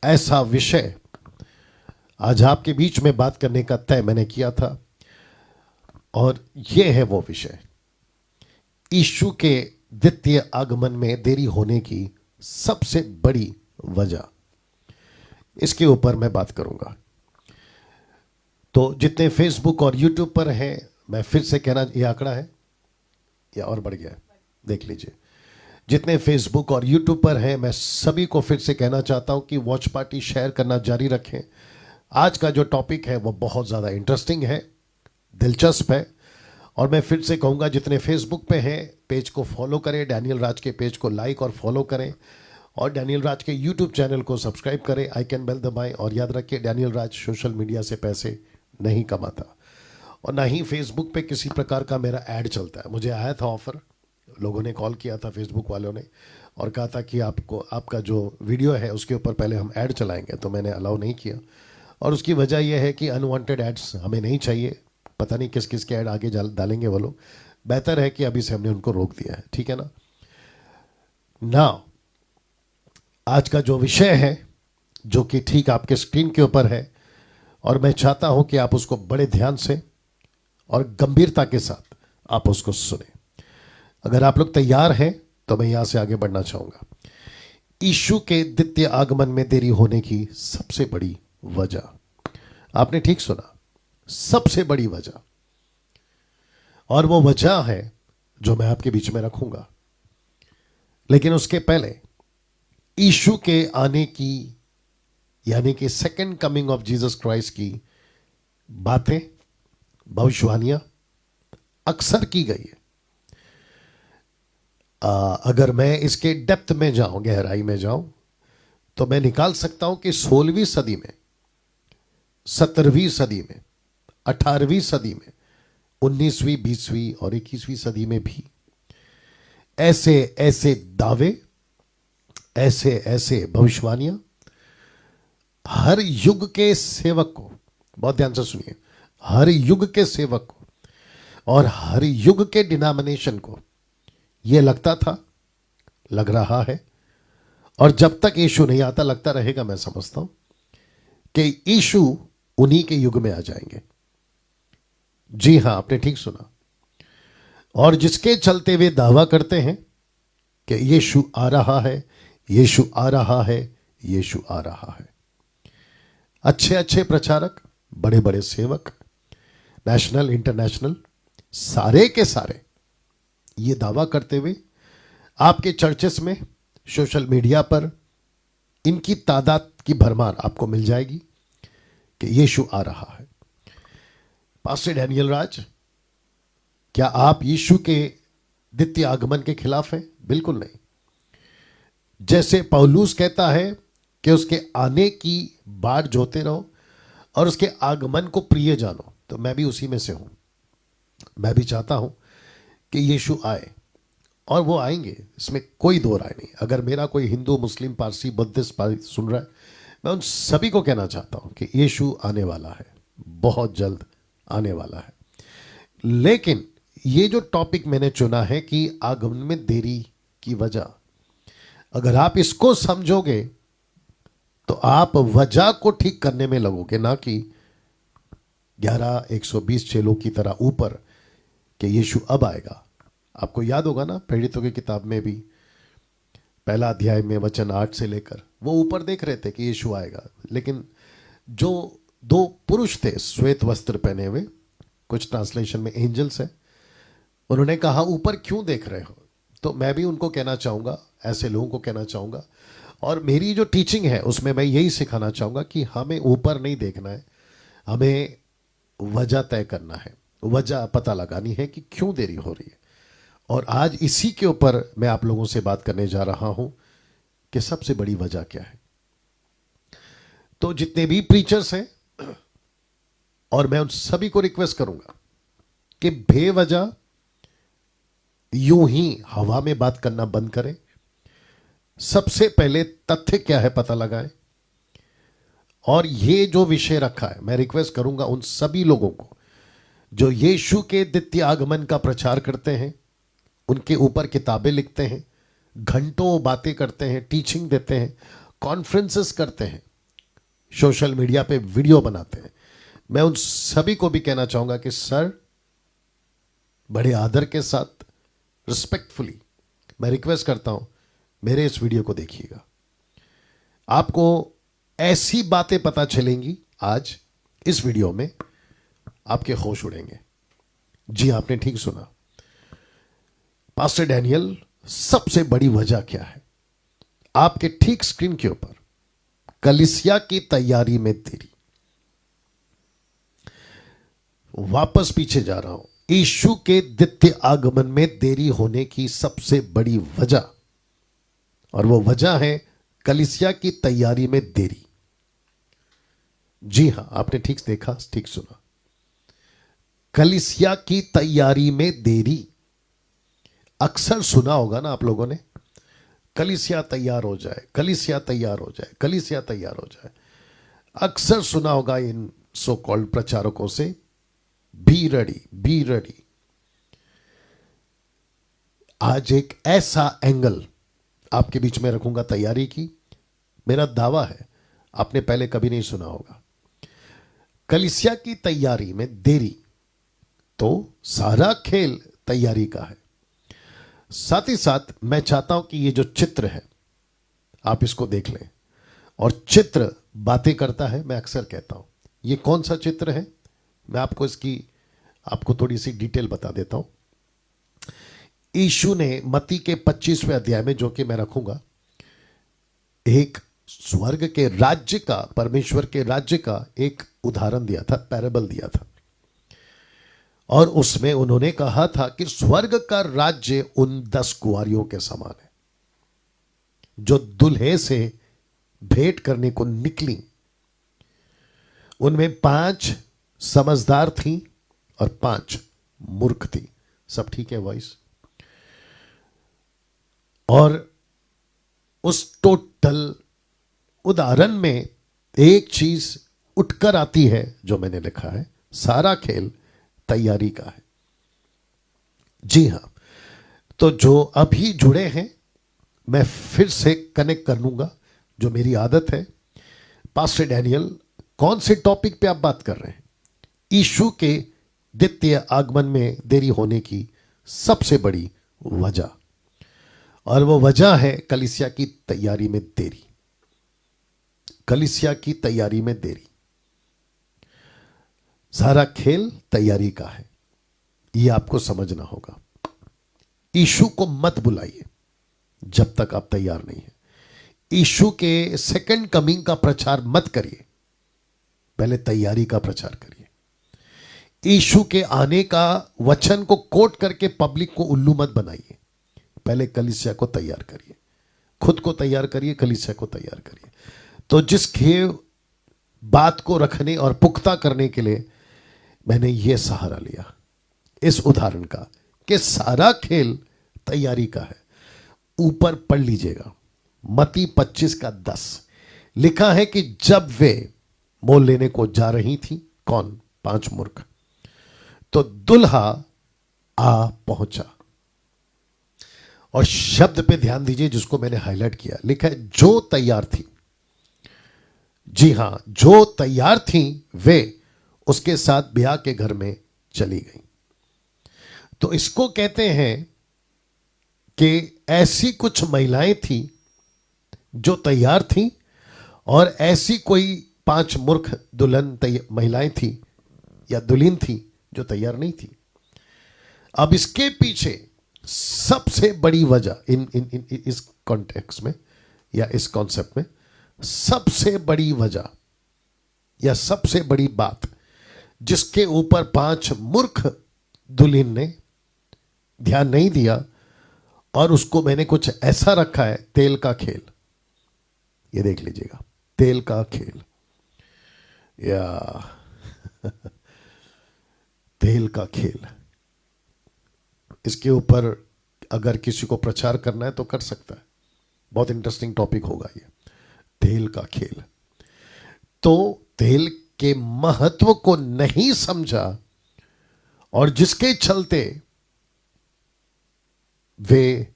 ऐसा विषय आज आपके बीच में बात करने का तय मैंने किया था, और यह है वो विषय, यीशु के द्वितीय आगमन में देरी होने की सबसे बड़ी वजह। इसके ऊपर मैं बात करूंगा। तो जितने फेसबुक और यूट्यूब पर हैं, मैं फिर से कहना, ये आंकड़ा है या और बढ़ गया है, देख लीजिए। जितने फेसबुक और यूट्यूब पर हैं, मैं सभी को फिर से कहना चाहता हूं कि वॉच पार्टी शेयर करना जारी रखें। आज का जो टॉपिक है वो बहुत ज़्यादा इंटरेस्टिंग है, दिलचस्प है। और मैं फिर से कहूँगा, जितने फेसबुक पे हैं पेज को फॉलो करें, डैनियल राज के पेज को लाइक और फॉलो करें, और डैनियल राज के यूट्यूब चैनल को सब्सक्राइब करें, आइकन बेल दबाएं। और याद रखिए, डैनियल राज सोशल मीडिया से पैसे नहीं कमाता, और ना ही फेसबुक पे किसी प्रकार का मेरा ऐड चलता है। मुझे आया था ऑफर, लोगों ने कॉल किया था, फेसबुक वालों ने, और कहा था कि आपको आपका जो वीडियो है उसके ऊपर पहले हम ऐड चलाएंगे, तो मैंने अलाउ नहीं किया। और उसकी वजह यह है कि अनवांटेड एड्स हमें नहीं चाहिए। पता नहीं किस किस के ऐड आगे डालेंगे वो लोग। बेहतर है कि अभी से हमने उनको रोक दिया है, ठीक है ना। नाउ आज का जो विषय है, जो कि ठीक आपके स्क्रीन के ऊपर है, और मैं चाहता हूं कि आप उसको बड़े ध्यान से और गंभीरता के साथ आप उसको सुने। अगर आप लोग तैयार हैं तो मैं यहां से आगे बढ़ना चाहूंगा। यीशु के द्वितीय आगमन में देरी होने की सबसे बड़ी वजह। आपने ठीक सुना, सबसे बड़ी वजह। और वो वजह है जो मैं आपके बीच में रखूंगा। लेकिन उसके पहले यीशु के आने की, यानी कि second coming of Jesus Christ की बातें, भविष्यवाणियां अक्सर की गई है। अगर मैं इसके डेप्थ में जाऊं, गहराई में जाऊं, तो मैं निकाल सकता हूं कि 16वीं सदी में, 17वीं सदी में, 18वीं सदी में, 19वीं, 20वीं और 21वीं सदी में भी ऐसे ऐसे दावे, ऐसे ऐसे भविष्यवाणियां हर युग के सेवक को, बहुत ध्यान से सुनिए, हर युग के सेवक को और हर युग के डिनोमिनेशन को यह लगता था, लग रहा है, और जब तक यीशु नहीं आता लगता रहेगा, मैं समझता हूं कि यीशु उन्हीं के युग में आ जाएंगे। जी हां, आपने ठीक सुना। और जिसके चलते वे दावा करते हैं कि यीशु आ रहा है, यीशु आ रहा है, यीशु आ रहा है। अच्छे अच्छे प्रचारक, बड़े बड़े सेवक, नेशनल इंटरनेशनल, सारे के सारे ये दावा करते हुए आपके चर्चेस में, सोशल मीडिया पर इनकी तादाद की भरमार आपको मिल जाएगी कि यीशु आ रहा है। पास्टर डैनियल राज, क्या आप यीशु के द्वितीय आगमन के खिलाफ हैं? बिल्कुल नहीं। जैसे पौलुस कहता है कि उसके आने की बाट जोते रहो और उसके आगमन को प्रिय जानो, तो मैं भी उसी में से हूं। मैं भी चाहता हूं कि यीशु आए, और वो आएंगे, इसमें कोई दो राय नहीं। अगर मेरा कोई हिंदू, मुस्लिम, पारसी, बुद्धिस्ट सुन रहा है, मैं उन सभी को कहना चाहता हूं कि यीशु आने वाला है, बहुत जल्द आने वाला है। लेकिन ये जो टॉपिक मैंने चुना है कि आगमन में देरी की वजह, अगर आप इसको समझोगे तो आप वजह को ठीक करने में लगोगे, ना कि 120 चेलों की तरह ऊपर कि यीशु अब आएगा। आपको याद होगा ना, प्रेरितों की किताब में भी पहला अध्याय में वचन 8 से लेकर वो ऊपर देख रहे थे कि यीशु आएगा, लेकिन जो दो पुरुष थे श्वेत वस्त्र पहने हुए, कुछ ट्रांसलेशन में एंजल्स है, उन्होंने कहा ऊपर क्यों देख रहे हो। तो मैं भी उनको कहना चाहूँगा, ऐसे लोगों को कहना चाहूँगा, और मेरी जो टीचिंग है उसमें मैं यही सिखाना चाहूँगा कि हमें ऊपर नहीं देखना है, हमें वजह तय करना है, वजह पता लगानी है कि क्यों देरी हो रही है। और आज इसी के ऊपर मैं आप लोगों से बात करने जा रहा हूं कि सबसे बड़ी वजह क्या है। तो जितने भी प्रीचर्स हैं, और मैं उन सभी को रिक्वेस्ट करूंगा कि बेवजह यूं ही हवा में बात करना बंद करें। सबसे पहले तथ्य क्या है पता लगाएं, और ये जो विषय रखा है, मैं रिक्वेस्ट करूंगा उन सभी लोगों को जो यीशु के द्वितीय आगमन का प्रचार करते हैं, उनके ऊपर किताबें लिखते हैं, घंटों बातें करते हैं, टीचिंग देते हैं, कॉन्फ्रेंसेस करते हैं, सोशल मीडिया पे वीडियो बनाते हैं, मैं उन सभी को भी कहना चाहूंगा कि सर, बड़े आदर के साथ, रिस्पेक्टफुली मैं रिक्वेस्ट करता हूं, मेरे इस वीडियो को देखिएगा। आपको ऐसी बातें पता चलेंगी आज इस वीडियो में, आपके होश उड़ेंगे। जी, आपने ठीक सुना। पास्टर डैनियल, सबसे बड़ी वजह क्या है? आपके ठीक स्क्रीन के ऊपर कलीसिया की तैयारी में देरी। वापस पीछे जा रहा हूं। यीशु के द्वितीय आगमन में देरी होने की सबसे बड़ी वजह, और वो वजह है कलीसिया की तैयारी में देरी। जी हां, आपने ठीक देखा, ठीक सुना। कलीसिया की तैयारी में देरी। अक्सर सुना होगा ना आप लोगों ने, कलीसिया तैयार हो जाए, कलीसिया तैयार हो जाए, कलीसिया तैयार हो जाए। अक्सर सुना होगा इन सो कॉल्ड प्रचारकों से, बी रेडी, बी रेडी। आज एक ऐसा एंगल आपके बीच में रखूंगा तैयारी की, मेरा दावा है आपने पहले कभी नहीं सुना होगा। कलीसिया की तैयारी में देरी, तो सारा खेल तैयारी का है। साथ ही साथ मैं चाहता हूं कि ये जो चित्र है आप इसको देख लें, और चित्र बातें करता है। मैं अक्सर कहता हूं, ये कौन सा चित्र है, मैं आपको थोड़ी सी डिटेल बता देता हूं। यीशु ने मत्ती के 25वें अध्याय में, जो कि मैं रखूंगा, एक स्वर्ग के राज्य का, परमेश्वर के राज्य का एक उदाहरण दिया था, पैराबल दिया था। और उसमें उन्होंने कहा था कि स्वर्ग का राज्य उन 10 कुंवारियों के समान है जो दुल्हे से भेंट करने को निकली। उनमें 5 समझदार थीं और 5 मूर्ख थी। सब ठीक है वॉइस? और उस टोटल उदाहरण में एक चीज उठकर आती है जो मैंने लिखा है, सारा खेल तैयारी का है। जी हां, तो जो अभी जुड़े हैं, मैं फिर से कनेक्ट कर लूंगा, जो मेरी आदत है। पास्टर डैनियल, कौन से टॉपिक पे आप बात कर रहे हैं? यीशु के द्वितीय आगमन में देरी होने की सबसे बड़ी वजह, और वो वजह है कलीसिया की तैयारी में देरी। कलीसिया की तैयारी में देरी, सारा खेल तैयारी का है, यह आपको समझना होगा। यीशु को मत बुलाइए जब तक आप तैयार नहीं हैं। यीशु के सेकंड कमिंग का प्रचार मत करिए, पहले तैयारी का प्रचार करिए। यीशु के आने का वचन को कोट करके पब्लिक को उल्लू मत बनाइए, पहले कलीसिया को तैयार करिए। खुद को तैयार करिए, कलीसिया को तैयार करिए। तो जिसके बात को रखने और पुख्ता करने के लिए मैंने यह सहारा लिया इस उदाहरण का, कि सारा खेल तैयारी का है। ऊपर पढ़ लीजिएगा, मत्ती 25 का 10 लिखा है कि जब वे मोल लेने को जा रही थी, कौन? 5 मूर्ख, तो दुल्हा आ पहुंचा। और शब्द पे ध्यान दीजिए जिसको मैंने हाईलाइट किया, लिखा है जो तैयार थी। जी हां, जो तैयार थी वे उसके साथ ब्याह के घर में चली गई। तो इसको कहते हैं कि ऐसी कुछ महिलाएं थी जो तैयार थी, और ऐसी कोई 5 मूर्ख दुल्हन महिलाएं थी या दुल्हन थी जो तैयार नहीं थी। अब इसके पीछे सबसे बड़ी वजह इस कॉन्टेक्स्ट में या इस कॉन्सेप्ट में सबसे बड़ी वजह या सबसे बड़ी बात जिसके ऊपर 5 मूर्ख दुल्हन ने ध्यान नहीं दिया, और उसको मैंने कुछ ऐसा रखा है, तेल का खेल। ये देख लीजिएगा, तेल का खेल या तेल का खेल। इसके ऊपर अगर किसी को प्रचार करना है तो कर सकता है, बहुत इंटरेस्टिंग टॉपिक होगा ये, तेल का खेल। तो तेल के महत्व को नहीं समझा, और जिसके चलते वे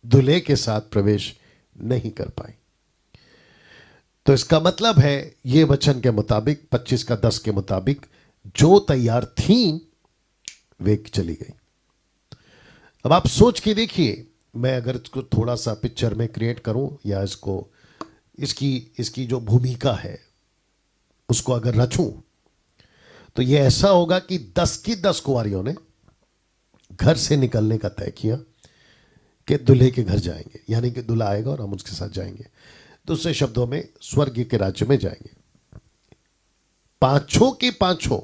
दूल्हे के साथ प्रवेश नहीं कर पाए। तो इसका मतलब है ये वचन के मुताबिक 25:10 के मुताबिक जो तैयार थी वे चली गई। अब आप सोच के देखिए, मैं अगर इसको थोड़ा सा पिक्चर में क्रिएट करूं या इसकी जो भूमिका है उसको अगर रचूं, तो ये ऐसा होगा कि 10 की 10 कुंवारियों ने घर से निकलने का तय किया कि दूल्हे के घर जाएंगे, यानी कि दूल्हा आएगा और हम उसके साथ जाएंगे। दूसरे शब्दों में स्वर्ग के राज्य में जाएंगे। पांचों की पांचों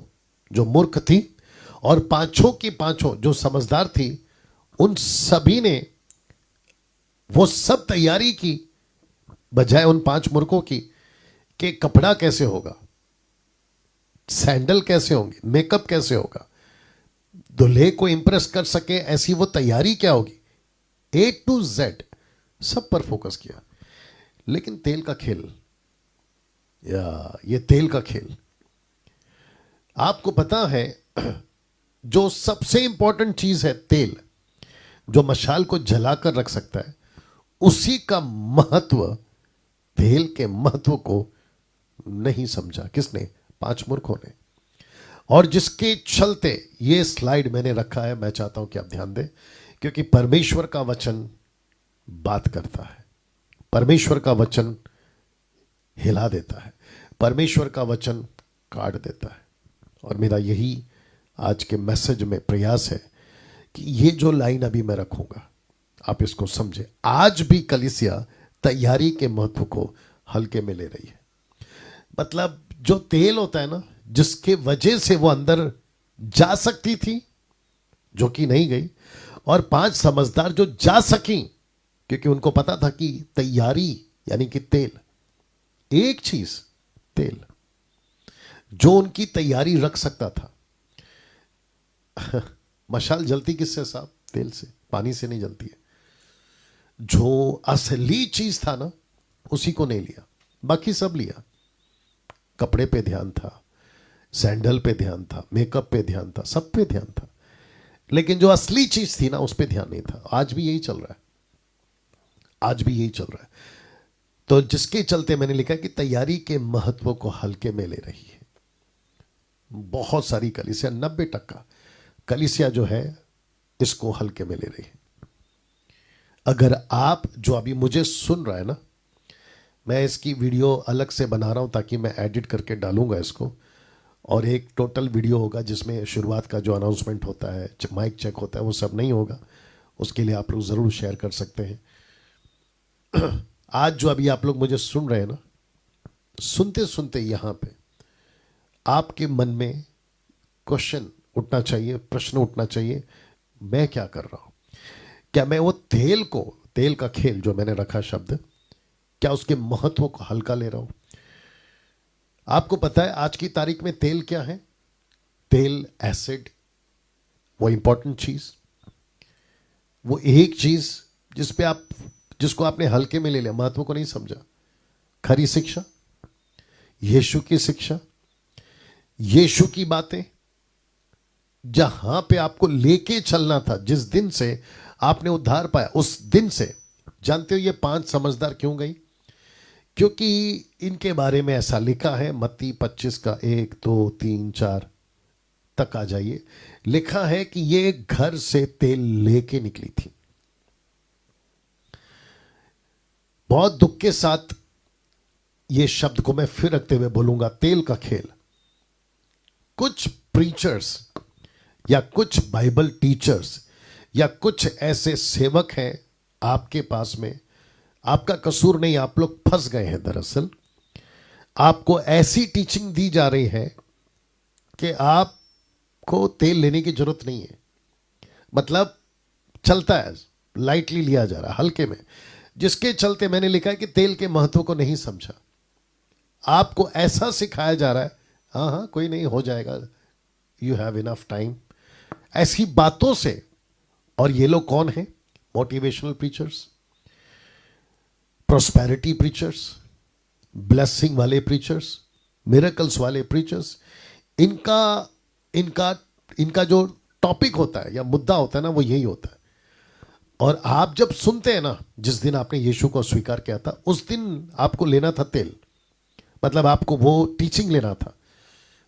जो मूर्ख थी और पांचों की पांचों जो समझदार थी, उन सभी ने वो सब तैयारी की, बजाय उन 5 मूर्खों की कि कपड़ा कैसे होगा, सैंडल कैसे होंगे, मेकअप कैसे होगा, दूल्हे को इंप्रेस कर सके ऐसी वो तैयारी क्या होगी, A to Z सब पर फोकस किया। लेकिन तेल का खेल, ये तेल का खेल, आपको पता है जो सबसे इंपॉर्टेंट चीज है तेल, जो मशाल को जलाकर रख सकता है, उसी का महत्व, तेल के महत्व को नहीं समझा। किसने? 5 मूर्खों ने। और जिसके चलते ये स्लाइड मैंने रखा है, मैं चाहता हूं कि आप ध्यान दें, क्योंकि परमेश्वर का वचन बात करता है, परमेश्वर का वचन हिला देता है, परमेश्वर का वचन काट देता है। और मेरा यही आज के मैसेज में प्रयास है कि ये जो लाइन अभी मैं रखूंगा आप इसको समझे। आज भी कलीसिया तैयारी के महत्व को हल्के में ले रही है। मतलब जो तेल होता है ना, जिसके वजह से वो अंदर जा सकती थी, जो कि नहीं गई, और 5 समझदार जो जा सकी, क्योंकि उनको पता था कि तैयारी यानी कि तेल, एक चीज तेल जो उनकी तैयारी रख सकता था। मशाल जलती किससे साहब? तेल से, पानी से नहीं जलती है। जो असली चीज था ना, उसी को नहीं लिया, बाकी सब लिया। कपड़े पे ध्यान था, सैंडल पे ध्यान था, मेकअप पे ध्यान था, सब पे ध्यान था, लेकिन जो असली चीज थी ना उस पे ध्यान नहीं था। आज भी यही चल रहा है, आज भी यही चल रहा है। तो जिसके चलते मैंने लिखा कि तैयारी के महत्व को हल्के में ले रही है बहुत सारी कलीसिया। 90% कलीसिया जो है इसको हल्के में ले रही है। अगर आप जो अभी मुझे सुन रहा है ना, मैं इसकी वीडियो अलग से बना रहा हूं ताकि मैं एडिट करके डालूंगा इसको, और एक टोटल वीडियो होगा जिसमें शुरुआत का जो अनाउंसमेंट होता है, माइक चेक होता है, वो सब नहीं होगा। उसके लिए आप लोग ज़रूर शेयर कर सकते हैं। आज जो अभी आप लोग मुझे सुन रहे हैं ना, सुनते सुनते यहाँ पे आपके मन में क्वेश्चन उठना चाहिए, प्रश्न उठना चाहिए, मैं क्या कर रहा हूँ? क्या मैं वो तेल का खेल जो मैंने रखा शब्द, क्या उसके महत्व को हल्का ले रहा हूँ? आपको पता है आज की तारीख में तेल क्या है? तेल, एसिड, वो इंपॉर्टेंट चीज, वो एक चीज जिसको आपने हल्के में ले लिया, महत्व को नहीं समझा। खरी शिक्षा, यीशु की शिक्षा, यीशु की बातें, जहां पे आपको लेके चलना था, जिस दिन से आपने उद्धार पाया उस दिन से। जानते हो ये 5 समझदार क्यों गई? क्योंकि इनके बारे में ऐसा लिखा है, मत्ती 25 का 1, 2, 3, 4 तक आ जाइए। लिखा है कि ये घर से तेल लेके निकली थी। बहुत दुख के साथ ये शब्द को मैं फिर रखते हुए बोलूंगा, तेल का खेल। कुछ प्रीचर्स या कुछ बाइबल टीचर्स या कुछ ऐसे सेवक हैं आपके पास में, आपका कसूर नहीं, आप लोग फंस गए हैं। दरअसल आपको ऐसी टीचिंग दी जा रही है कि आपको तेल लेने की जरूरत नहीं है। मतलब चलता है, लाइटली लिया जा रहा है, हल्के में, जिसके चलते मैंने लिखा है कि तेल के महत्व को नहीं समझा। आपको ऐसा सिखाया जा रहा है, हाँ हाँ कोई नहीं, हो जाएगा, यू हैव इनफ टाइम, ऐसी बातों से। और ये लोग कौन है? Motivational preachers, prosperity preachers, blessing वाले प्रीचर्स, मिरेकल्स वाले प्रीचर्स। इनका जो टॉपिक होता है या मुद्दा होता है ना, वो यही होता है। और आप जब सुनते हैं ना, जिस दिन आपने यीशु को स्वीकार किया था, उस दिन आपको लेना था तेल। मतलब आपको वो टीचिंग लेना था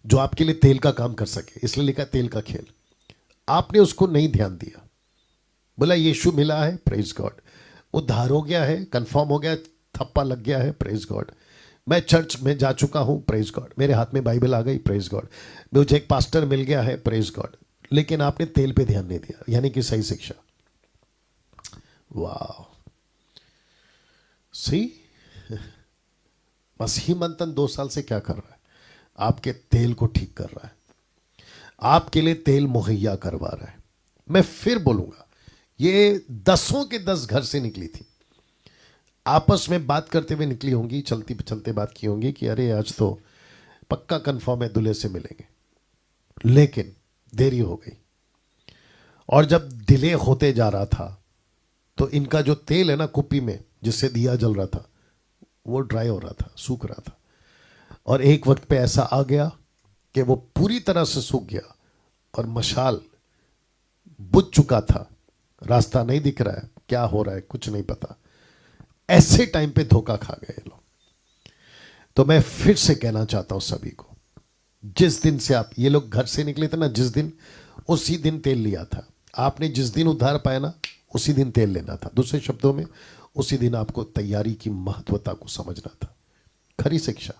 जो आपके लिए तेल का काम कर सके, इसलिए लिखा तेल का खेल। आपने उसको नहीं ध्यान दिया, बोला यीशु मिला है, प्रेज गॉड, उद्धार हो गया है, कंफर्म हो गया, थप्पा लग गया है, प्रेज गॉड, मैं चर्च में जा चुका हूं, प्रेज गॉड, मेरे हाथ में बाइबल आ गई, प्रेज गॉड, मुझे एक पास्टर मिल गया है, प्रेज गॉड। लेकिन आपने तेल पे ध्यान नहीं दिया, यानी कि सही शिक्षा। वाह, सी मसीह मंथन 2 साल से क्या कर रहा है? आपके तेल को ठीक कर रहा है, आपके लिए तेल मुहैया करवा रहा है। मैं फिर बोलूंगा, ये 10 के 10 घर से निकली थी, आपस में बात करते हुए निकली होंगी, चलती चलते बात की होंगी कि अरे आज तो पक्का कंफर्म है दूल्हे से मिलेंगे, लेकिन देरी हो गई। और जब डिले होते जा रहा था तो इनका जो तेल है ना कुप्पी में जिससे दिया जल रहा था, वो ड्राई हो रहा था, सूख रहा था। और एक वक्त पे ऐसा आ गया कि वो पूरी तरह से सूख गया और मशाल बुझ चुका था, रास्ता नहीं दिख रहा है, क्या हो रहा है कुछ नहीं पता। ऐसे टाइम पे धोखा खा गए लोग। तो मैं फिर से कहना चाहता हूं सभी को, जिस दिन से आप ये लोग घर से निकले थे ना, जिस दिन, उसी दिन तेल लिया था आपने। जिस दिन उद्धार पाया ना, उसी दिन तेल लेना था। दूसरे शब्दों में, उसी दिन आपको तैयारी की महत्वता को समझना था। खरी शिक्षा,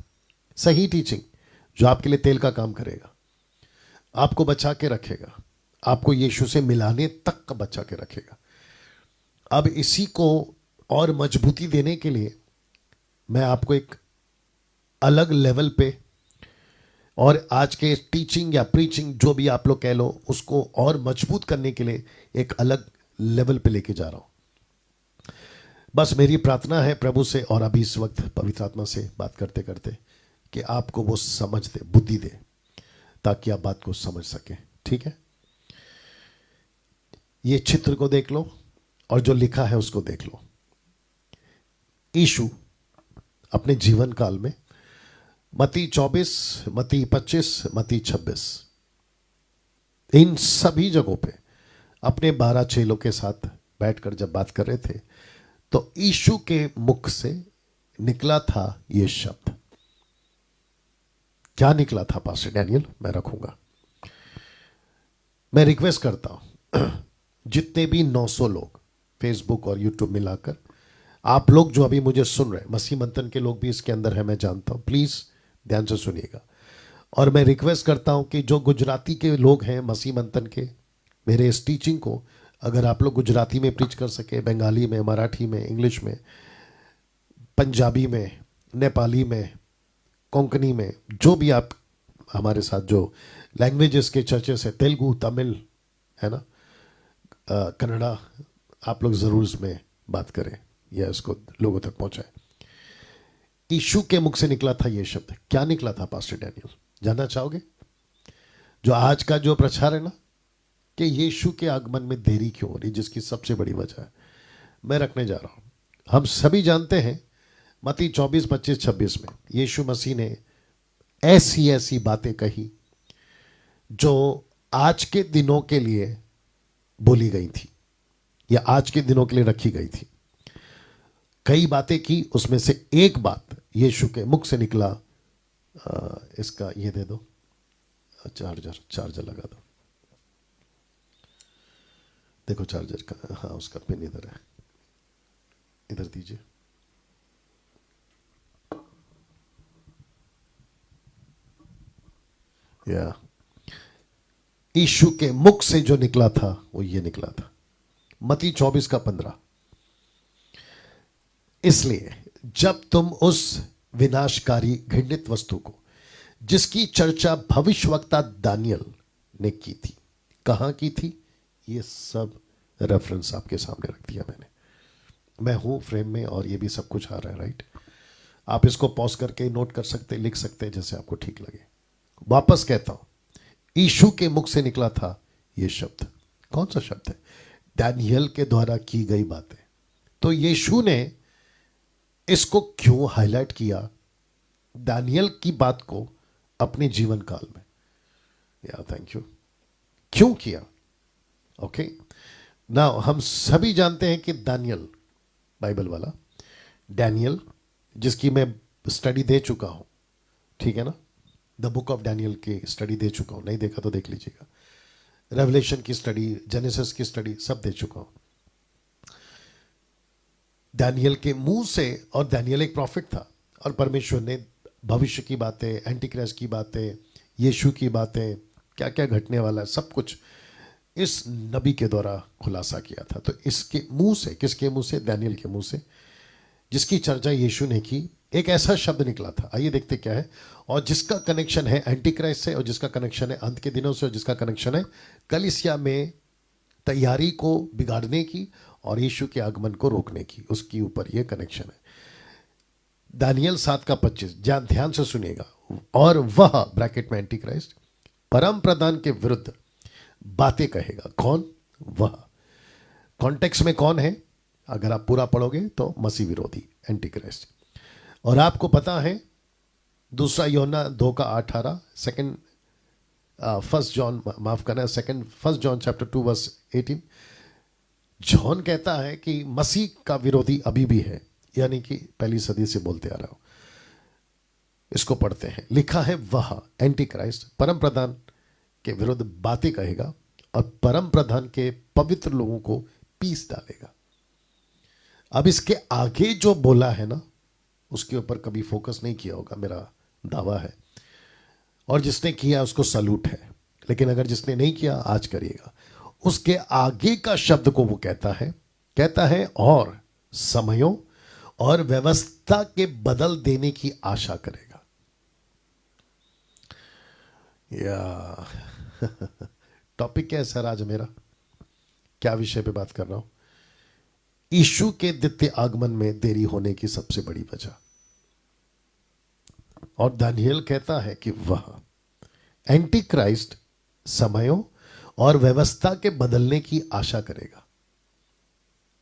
सही टीचिंग जो आपके लिए तेल का काम करेगा, आपको बचा के रखेगा, आपको यीशु से मिलाने तक का बचा के रखेगा। अब इसी को और मजबूती देने के लिए मैं आपको एक अलग लेवल पे, और आज के टीचिंग या प्रीचिंग जो भी आप लोग कह लो, उसको और मजबूत करने के लिए एक अलग लेवल पे लेके जा रहा हूं। बस मेरी प्रार्थना है प्रभु से, और अभी इस वक्त पवित्र आत्मा से बात करते करते, कि आपको वो समझ दे, बुद्धि दे, ताकि आप बात को समझ सके। ठीक है, ये चित्र को देख लो और जो लिखा है उसको देख लो। यीशु अपने जीवन काल में मत्ती 24, मत्ती 25, मत्ती 26, इन सभी जगहों पे अपने 12 चेलों के साथ बैठकर जब बात कर रहे थे, तो यीशु के मुख से निकला था ये शब्द। क्या निकला था पास्टर डैनियल? मैं रखूंगा। मैं रिक्वेस्ट करता हूं जितने भी 900 लोग फेसबुक और यूट्यूब मिलाकर, आप लोग जो अभी मुझे सुन रहे हैं, मसीह मंथन के लोग भी इसके अंदर है, मैं जानता हूं, प्लीज ध्यान से सुनिएगा। और मैं रिक्वेस्ट करता हूं कि जो गुजराती के लोग हैं मसीह मंथन के, मेरे इस टीचिंग को अगर आप लोग गुजराती में प्रीच कर सके, बंगाली में, मराठी में, इंग्लिश में, पंजाबी में, नेपाली में, कोंकणी में, जो भी आप हमारे साथ जो लैंग्वेजेस के चर्चेस है, तेलुगु, तमिल, है ना, कन्नड़ा, आप लोग ज़रूर इसमें बात करें या इसको लोगों तक पहुंचाएं। यीशु के मुख से निकला था ये शब्द। क्या निकला था पास्टर डैनियल? जानना चाहोगे? जो आज का जो प्रचार है ना, कि यीशु के आगमन में देरी क्यों हो रही, जिसकी सबसे बड़ी वजह है, मैं रखने जा रहा हूं। हम सभी जानते हैं मत्ती 24, 25, 26 में यीशु मसीह ने ऐसी ऐसी बातें कही जो आज के दिनों के लिए बोली गई थी या आज के दिनों के लिए रखी गई थी। कई बातें की, उसमें से एक बात यीशु के मुख से निकला। इसका ये दे दो, चार्जर लगा दो। देखो चार्जर का, हाँ उसका पिन इधर है, इधर दीजिए। या यीशु के मुख से जो निकला था वो ये निकला था, मत्ती 24 का 15। इसलिए जब तुम उस विनाशकारी घृणित वस्तु को, जिसकी चर्चा भविष्यवक्ता दानियल ने की थी, कहां की थी, ये सब रेफरेंस आपके सामने रख दिया मैंने। मैं हूं फ्रेम में और ये भी सब कुछ आ रहा है, राइट? आप इसको पॉज करके नोट कर सकते, लिख सकते, जैसे आपको ठीक लगे। वापस कहता हूं, यीशु के मुख से निकला था ये शब्द। कौन सा शब्द है? दानियल के द्वारा की गई बातें। तो यीशु ने इसको क्यों हाईलाइट किया, दानियल की बात को, अपने जीवन काल में? या थैंक यू। क्यों किया? ओके, नाउ हम सभी जानते हैं कि दानियल, बाइबल वाला डैनियल, जिसकी मैं स्टडी दे चुका हूं, ठीक है ना। द बुक ऑफ डैनियल की स्टडी दे चुका हूं, नहीं देखा तो देख लीजिएगा। रेवलेशन की स्टडी, जेनेसिस की स्टडी सब दे चुका हूं। डैनियल के मुंह से, और डैनियल एक प्रॉफिट था, और परमेश्वर ने भविष्य की बातें, एंटीक्राइस्ट की बातें, यीशु की बातें, क्या क्या घटने वाला है, सब कुछ इस नबी के द्वारा खुलासा किया था। तो इसके मुंह से, किसके मुंह से? डैनियल के मुंह से, जिसकी चर्चा यीशु ने की, एक ऐसा शब्द निकला था। आइए देखते क्या है, और जिसका कनेक्शन है एंटीक्राइस्ट से, और जिसका कनेक्शन है अंत के दिनों से, और जिसका कनेक्शन है कलीसिया में तैयारी को बिगाड़ने की और यीशु के आगमन को रोकने की, उसके ऊपर यह कनेक्शन है। दानियल 7:25, ध्यान से सुनिएगा। और वह, ब्रैकेट में एंटीक्राइस्ट, परम प्रधान के विरुद्ध बातें कहेगा। कौन? वह। कॉन्टेक्स्ट में कौन है? अगर आप पूरा पढ़ोगे तो मसीह विरोधी, एंटीक्राइस्ट। और आपको पता है दूसरा यूहन्ना 2:18, सेकंड फर्स्ट जॉन, माफ करना, second first John chapter 2:18, John कहता है कि मसीह का विरोधी अभी भी है, यानी कि पहली सदी से बोलते आ रहा हूं। इसको पढ़ते हैं, लिखा है वह, एंटीक्राइस्ट, परम प्रधान के विरुद्ध बातें कहेगा और परम प्रधान के पवित्र लोगों को पीस डालेगा। अब इसके आगे जो बोला है ना, उसके ऊपर कभी फोकस नहीं किया होगा, मेरा दावा है। और जिसने किया उसको सलूट है, लेकिन अगर जिसने नहीं किया आज करिएगा। उसके आगे का शब्द को वो कहता है और समयों और व्यवस्था के बदल देने की आशा करेगा। या टॉपिक क्या है सर आज मेरा? क्या विषय पे बात कर रहा हूं? यीशु के द्वितीय आगमन में देरी होने की सबसे बड़ी वजह। और दानियल कहता है कि वह एंटी क्राइस्ट समयों और व्यवस्था के बदलने की आशा करेगा।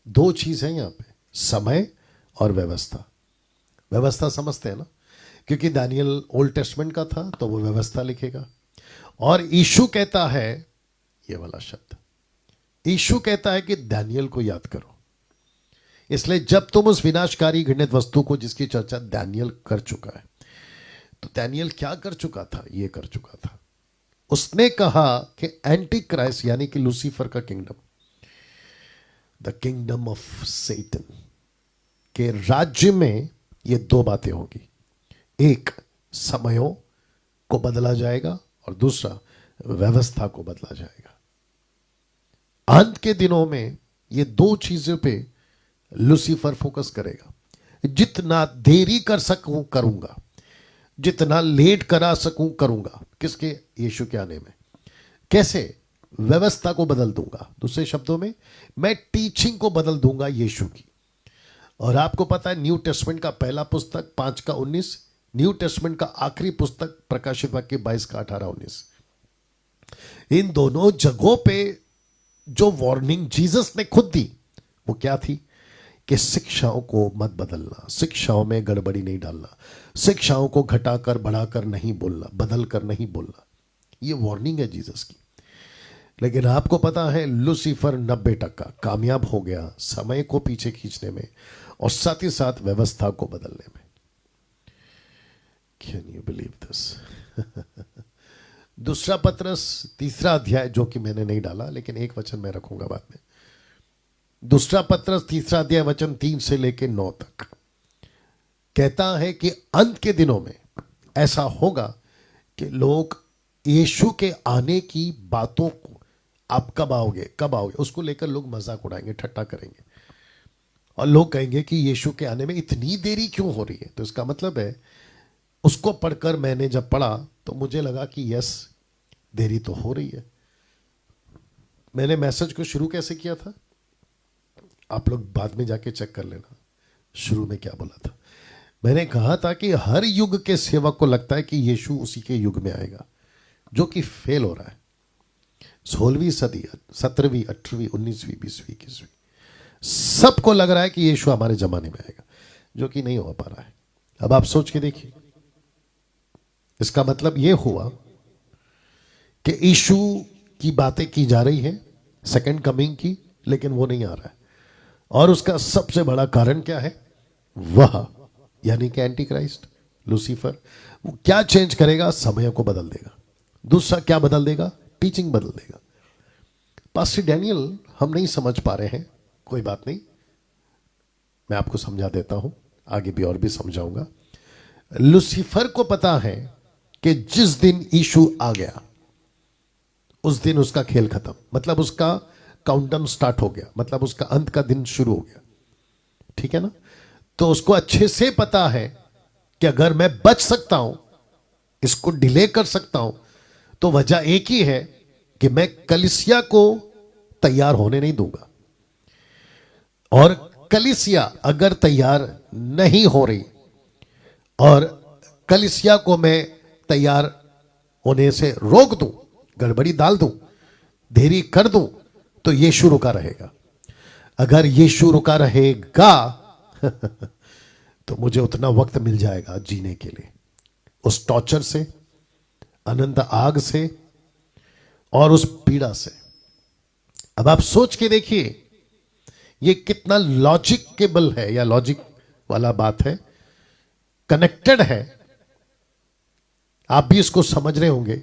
दो चीज है यहां पे, समय और व्यवस्था। व्यवस्था समझते हैं ना, क्योंकि दानियल ओल्ड टेस्टमेंट का था तो वो व्यवस्था लिखेगा। और यीशु कहता है, ये वाला शब्द, यीशु कहता है कि दानियल को याद करो। इसलिए जब तुम उस विनाशकारी घृणित वस्तु को, जिसकी चर्चा दानियल कर चुका है, तो दानियल क्या कर चुका था? ये कर चुका था। उसने कहा कि एंटी क्राइस्ट यानी कि लूसीफर का kingdom, the kingdom of Satan के राज्य में ये दो बातें होगी। एक, समयों को बदला जाएगा और दूसरा, व्यवस्था को बदला जाएगा। अंत के दिनों में ये दो चीजों पे लूसीफर फोकस करेगा। जितना देरी कर सकूं करूंगा, जितना लेट करा सकूं करूंगा। किसके? यीशु के आने में। कैसे? व्यवस्था को बदल दूंगा। दूसरे शब्दों में, मैं टीचिंग को बदल दूंगा यीशु की। और आपको पता है न्यू टेस्टमेंट का पहला पुस्तक 5:19, न्यू टेस्टमेंट का आखिरी पुस्तक प्रकाशित वाक्य 22:18-19, इन दोनों जगहों पे जो वार्निंग जीसस ने खुद दी वो क्या थी? कि शिक्षाओं को मत बदलना, शिक्षाओं में गड़बड़ी नहीं डालना, शिक्षाओं को घटाकर बढ़ाकर नहीं बोलना, बदल कर नहीं बोलना। ये वार्निंग है जीसस की। लेकिन आपको पता है लूसीफर 90% कामयाब हो गया समय को पीछे खींचने में और साथ ही साथ व्यवस्था को बदलने में। Can you believe this? दूसरा पत्रस 3 अध्याय, जो कि मैंने नहीं डाला लेकिन एक वचन मैं रखूंगा बाद में। दूसरा पत्रस 3 अध्याय वचन 3 से लेकर 9 तक कहता है कि अंत के दिनों में ऐसा होगा कि लोग यीशु के आने की बातों को, आप कब आओगे उसको लेकर लोग मजाक उड़ाएंगे, ठट्टा करेंगे। और लोग कहेंगे कि यीशु के आने में इतनी देरी क्यों हो रही है? तो इसका मतलब है, उसको पढ़कर मैंने जब पढ़ा तो मुझे लगा कि यस, देरी तो हो रही है। मैंने मैसेज को शुरू कैसे किया था? आप लोग बाद में जाके चेक कर लेना, शुरू में क्या बोला था। मैंने कहा था कि हर युग के सेवक को लगता है कि यीशु उसी के युग में आएगा, जो कि फेल हो रहा है। 16वीं सदी, 17वीं, 18वीं, 19वीं, 20वीं, 21वीं, सबको लग रहा है कि यीशु हमारे जमाने में आएगा, जो कि नहीं हो पा रहा है। अब आप सोच के देखिए, इसका मतलब यह हुआ कि यीशु की बातें की जा रही है सेकंड कमिंग की, लेकिन वो नहीं आ रहा है। और उसका सबसे बड़ा कारण क्या है? वह, यानी कि एंटी क्राइस्ट, लूसीफर, वो क्या चेंज करेगा? समय को बदल देगा। दूसरा क्या बदल देगा? टीचिंग बदल देगा। पास्टर डैनियल, हम नहीं समझ पा रहे हैं, कोई बात नहीं, मैं आपको समझा देता हूं, आगे भी और भी समझाऊंगा। लूसीफर को पता है कि जिस दिन यीशु आ गया उस दिन उसका खेल खत्म, मतलब उसका काउंटडाउन स्टार्ट हो गया, मतलब उसका अंत का दिन शुरू हो गया। ठीक है ना? तो उसको अच्छे से पता है कि अगर मैं बच सकता हूं, इसको डिले कर सकता हूं, तो वजह एक ही है कि मैं कलीसिया को तैयार होने नहीं दूंगा। और कलीसिया अगर तैयार नहीं हो रही और कलीसिया को मैं तैयार होने से रोक दूं, गड़बड़ी डाल दूं, देरी कर दूं, तो यीशु रुका रहेगा। अगर यीशु रुका रहेगा तो मुझे उतना वक्त मिल जाएगा जीने के लिए, उस टॉर्चर से, अनंत आग से और उस पीड़ा से। अब आप सोच के देखिए ये कितना लॉजिकेबल है, या लॉजिक वाला बात है, कनेक्टेड है। आप भी इसको समझ रहे होंगे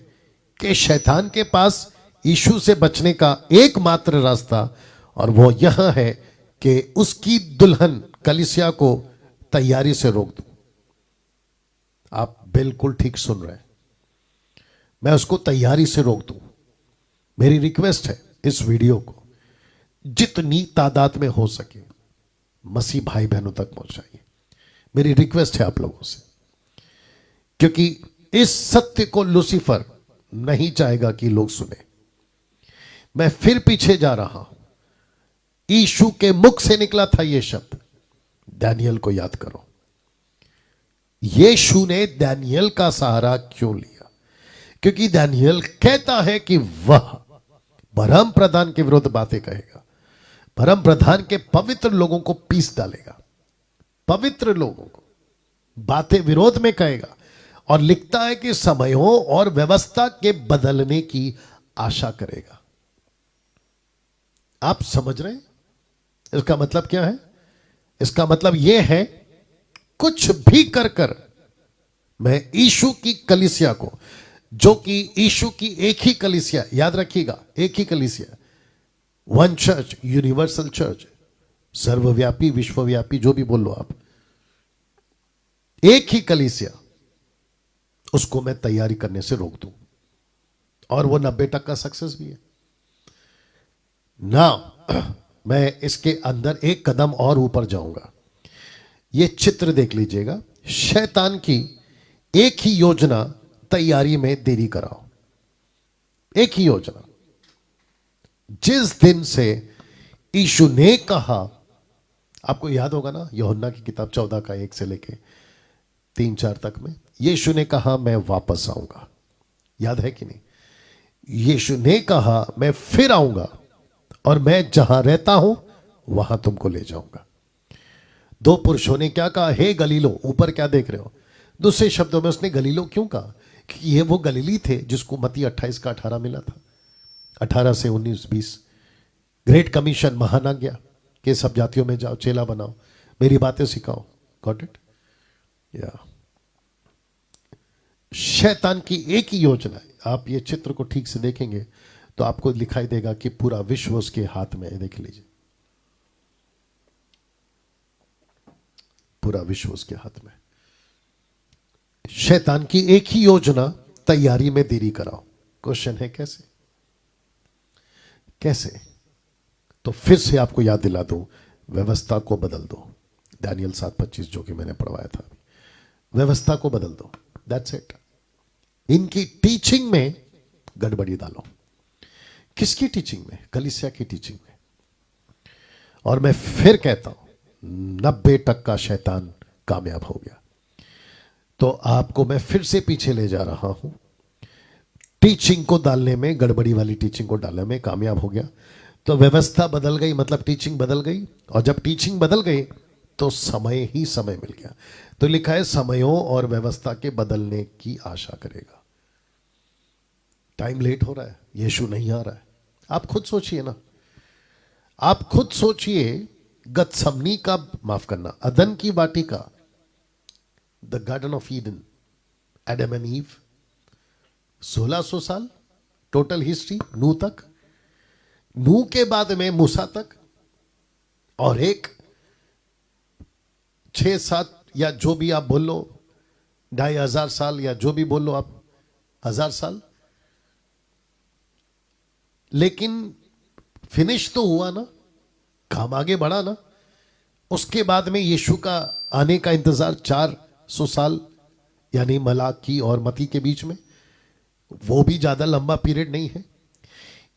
कि शैतान के पास यीशु से बचने का एकमात्र रास्ता, और वो यह है कि उसकी दुल्हन कलीसिया को तैयारी से रोक दूं। आप बिल्कुल ठीक सुन रहे हैं, मैं उसको तैयारी से रोक दूं। मेरी रिक्वेस्ट है, इस वीडियो को जितनी तादाद में हो सके मसीह भाई बहनों तक पहुंचाइए, मेरी रिक्वेस्ट है आप लोगों से, क्योंकि इस सत्य को लूसीफर नहीं चाहेगा कि लोग सुने। मैं फिर पीछे जा रहा हूं, यीशु के मुख से निकला था यह शब्द, दानियल को याद करो। यीशु ने दानियल का सहारा क्यों लिया? क्योंकि दानियल कहता है कि वह परम प्रधान के विरुद्ध बातें कहेगा, परम प्रधान के पवित्र लोगों को पीस डालेगा, पवित्र लोगों को बातें विरोध में कहेगा, और लिखता है कि समयों और व्यवस्था के बदलने की आशा करेगा। आप समझ रहे हैं इसका मतलब क्या है? इसका मतलब यह है, कुछ भी कर मैं यीशु की कलीसिया को, जो कि यीशु की एक ही कलीसिया, याद रखिएगा, एक ही कलीसिया, वन चर्च, यूनिवर्सल चर्च, सर्वव्यापी, विश्वव्यापी, जो भी बोल लो आप, एक ही कलीसिया, उसको मैं तैयारी करने से रोक दूं, और वो 90% सक्सेस भी है ना। मैं इसके अंदर एक कदम और ऊपर जाऊंगा। ये चित्र देख लीजिएगा, शैतान की एक ही योजना, तैयारी में देरी कराओ। एक ही योजना। जिस दिन से यीशु ने कहा, आपको याद होगा ना, यूहन्ना की किताब 14 का 1 से लेके 3-4 तक में, यीशु ने कहा मैं वापस आऊंगा, याद है कि नहीं? यीशु ने कहा मैं फिर आऊंगा और मैं जहां रहता हूं वहां तुमको ले जाऊंगा। दो पुरुषों ने क्या कहा? हे गलीलो, ऊपर क्या देख रहे हो? दूसरे शब्दों में उसने गलीलो क्यों कहा? कि ये वो गलीली थे जिसको मत्ती 28 का 18 मिला था, 18 से 19-20, ग्रेट कमीशन, महानाज्ञा, कि सब जातियों में जाओ, चेला बनाओ, मेरी बातें सिखाओ। Got it? या शैतान की एक ही योजना है। आप ये चित्र को ठीक से देखेंगे तो आपको दिखाई देगा कि पूरा विश्व उसके हाथ में है। देख लीजिए, पूरा विश्व उसके हाथ में। शैतान की एक ही योजना, तैयारी में देरी कराओ। क्वेश्चन है कैसे? कैसे? तो फिर से आपको याद दिला दूं, व्यवस्था को बदल दो। दानियल 7:25 जो कि मैंने पढ़वाया था, व्यवस्था को बदल दो, दैट्स इट। इनकी टीचिंग में गड़बड़ी डालो। किसकी टीचिंग में? कलीसिया की टीचिंग में। और मैं फिर कहता हूं, 90% शैतान कामयाब हो गया। तो आपको मैं फिर से पीछे ले जा रहा हूं। टीचिंग को डालने में, गड़बड़ी वाली टीचिंग को डालने में कामयाब हो गया। तो व्यवस्था बदल गई, मतलब टीचिंग बदल गई, और जब टीचिंग बदल गई तो समय ही समय मिल गया। तो लिखा है समयों और व्यवस्था के बदलने की आशा करेगा। टाइम लेट हो रहा है, यीशु नहीं आ रहा है। आप खुद सोचिए ना, आप खुद सोचिए, गतसमनी का, माफ करना, अदन की वाटिका, the garden of Eden, Adam and Eve, 1600 साल टोटल हिस्ट्री, नूह तक, नूह के बाद में मूसा तक, और एक 6-7 या जो भी आप बोल लो, 2500 साल या जो भी बोल लो आप, 1000 साल। लेकिन फिनिश तो हुआ ना, काम आगे बढ़ा ना। उसके बाद में यीशु का आने का इंतजार 400 साल, यानी मलाकी और मती के बीच में, वो भी ज्यादा लंबा पीरियड नहीं है।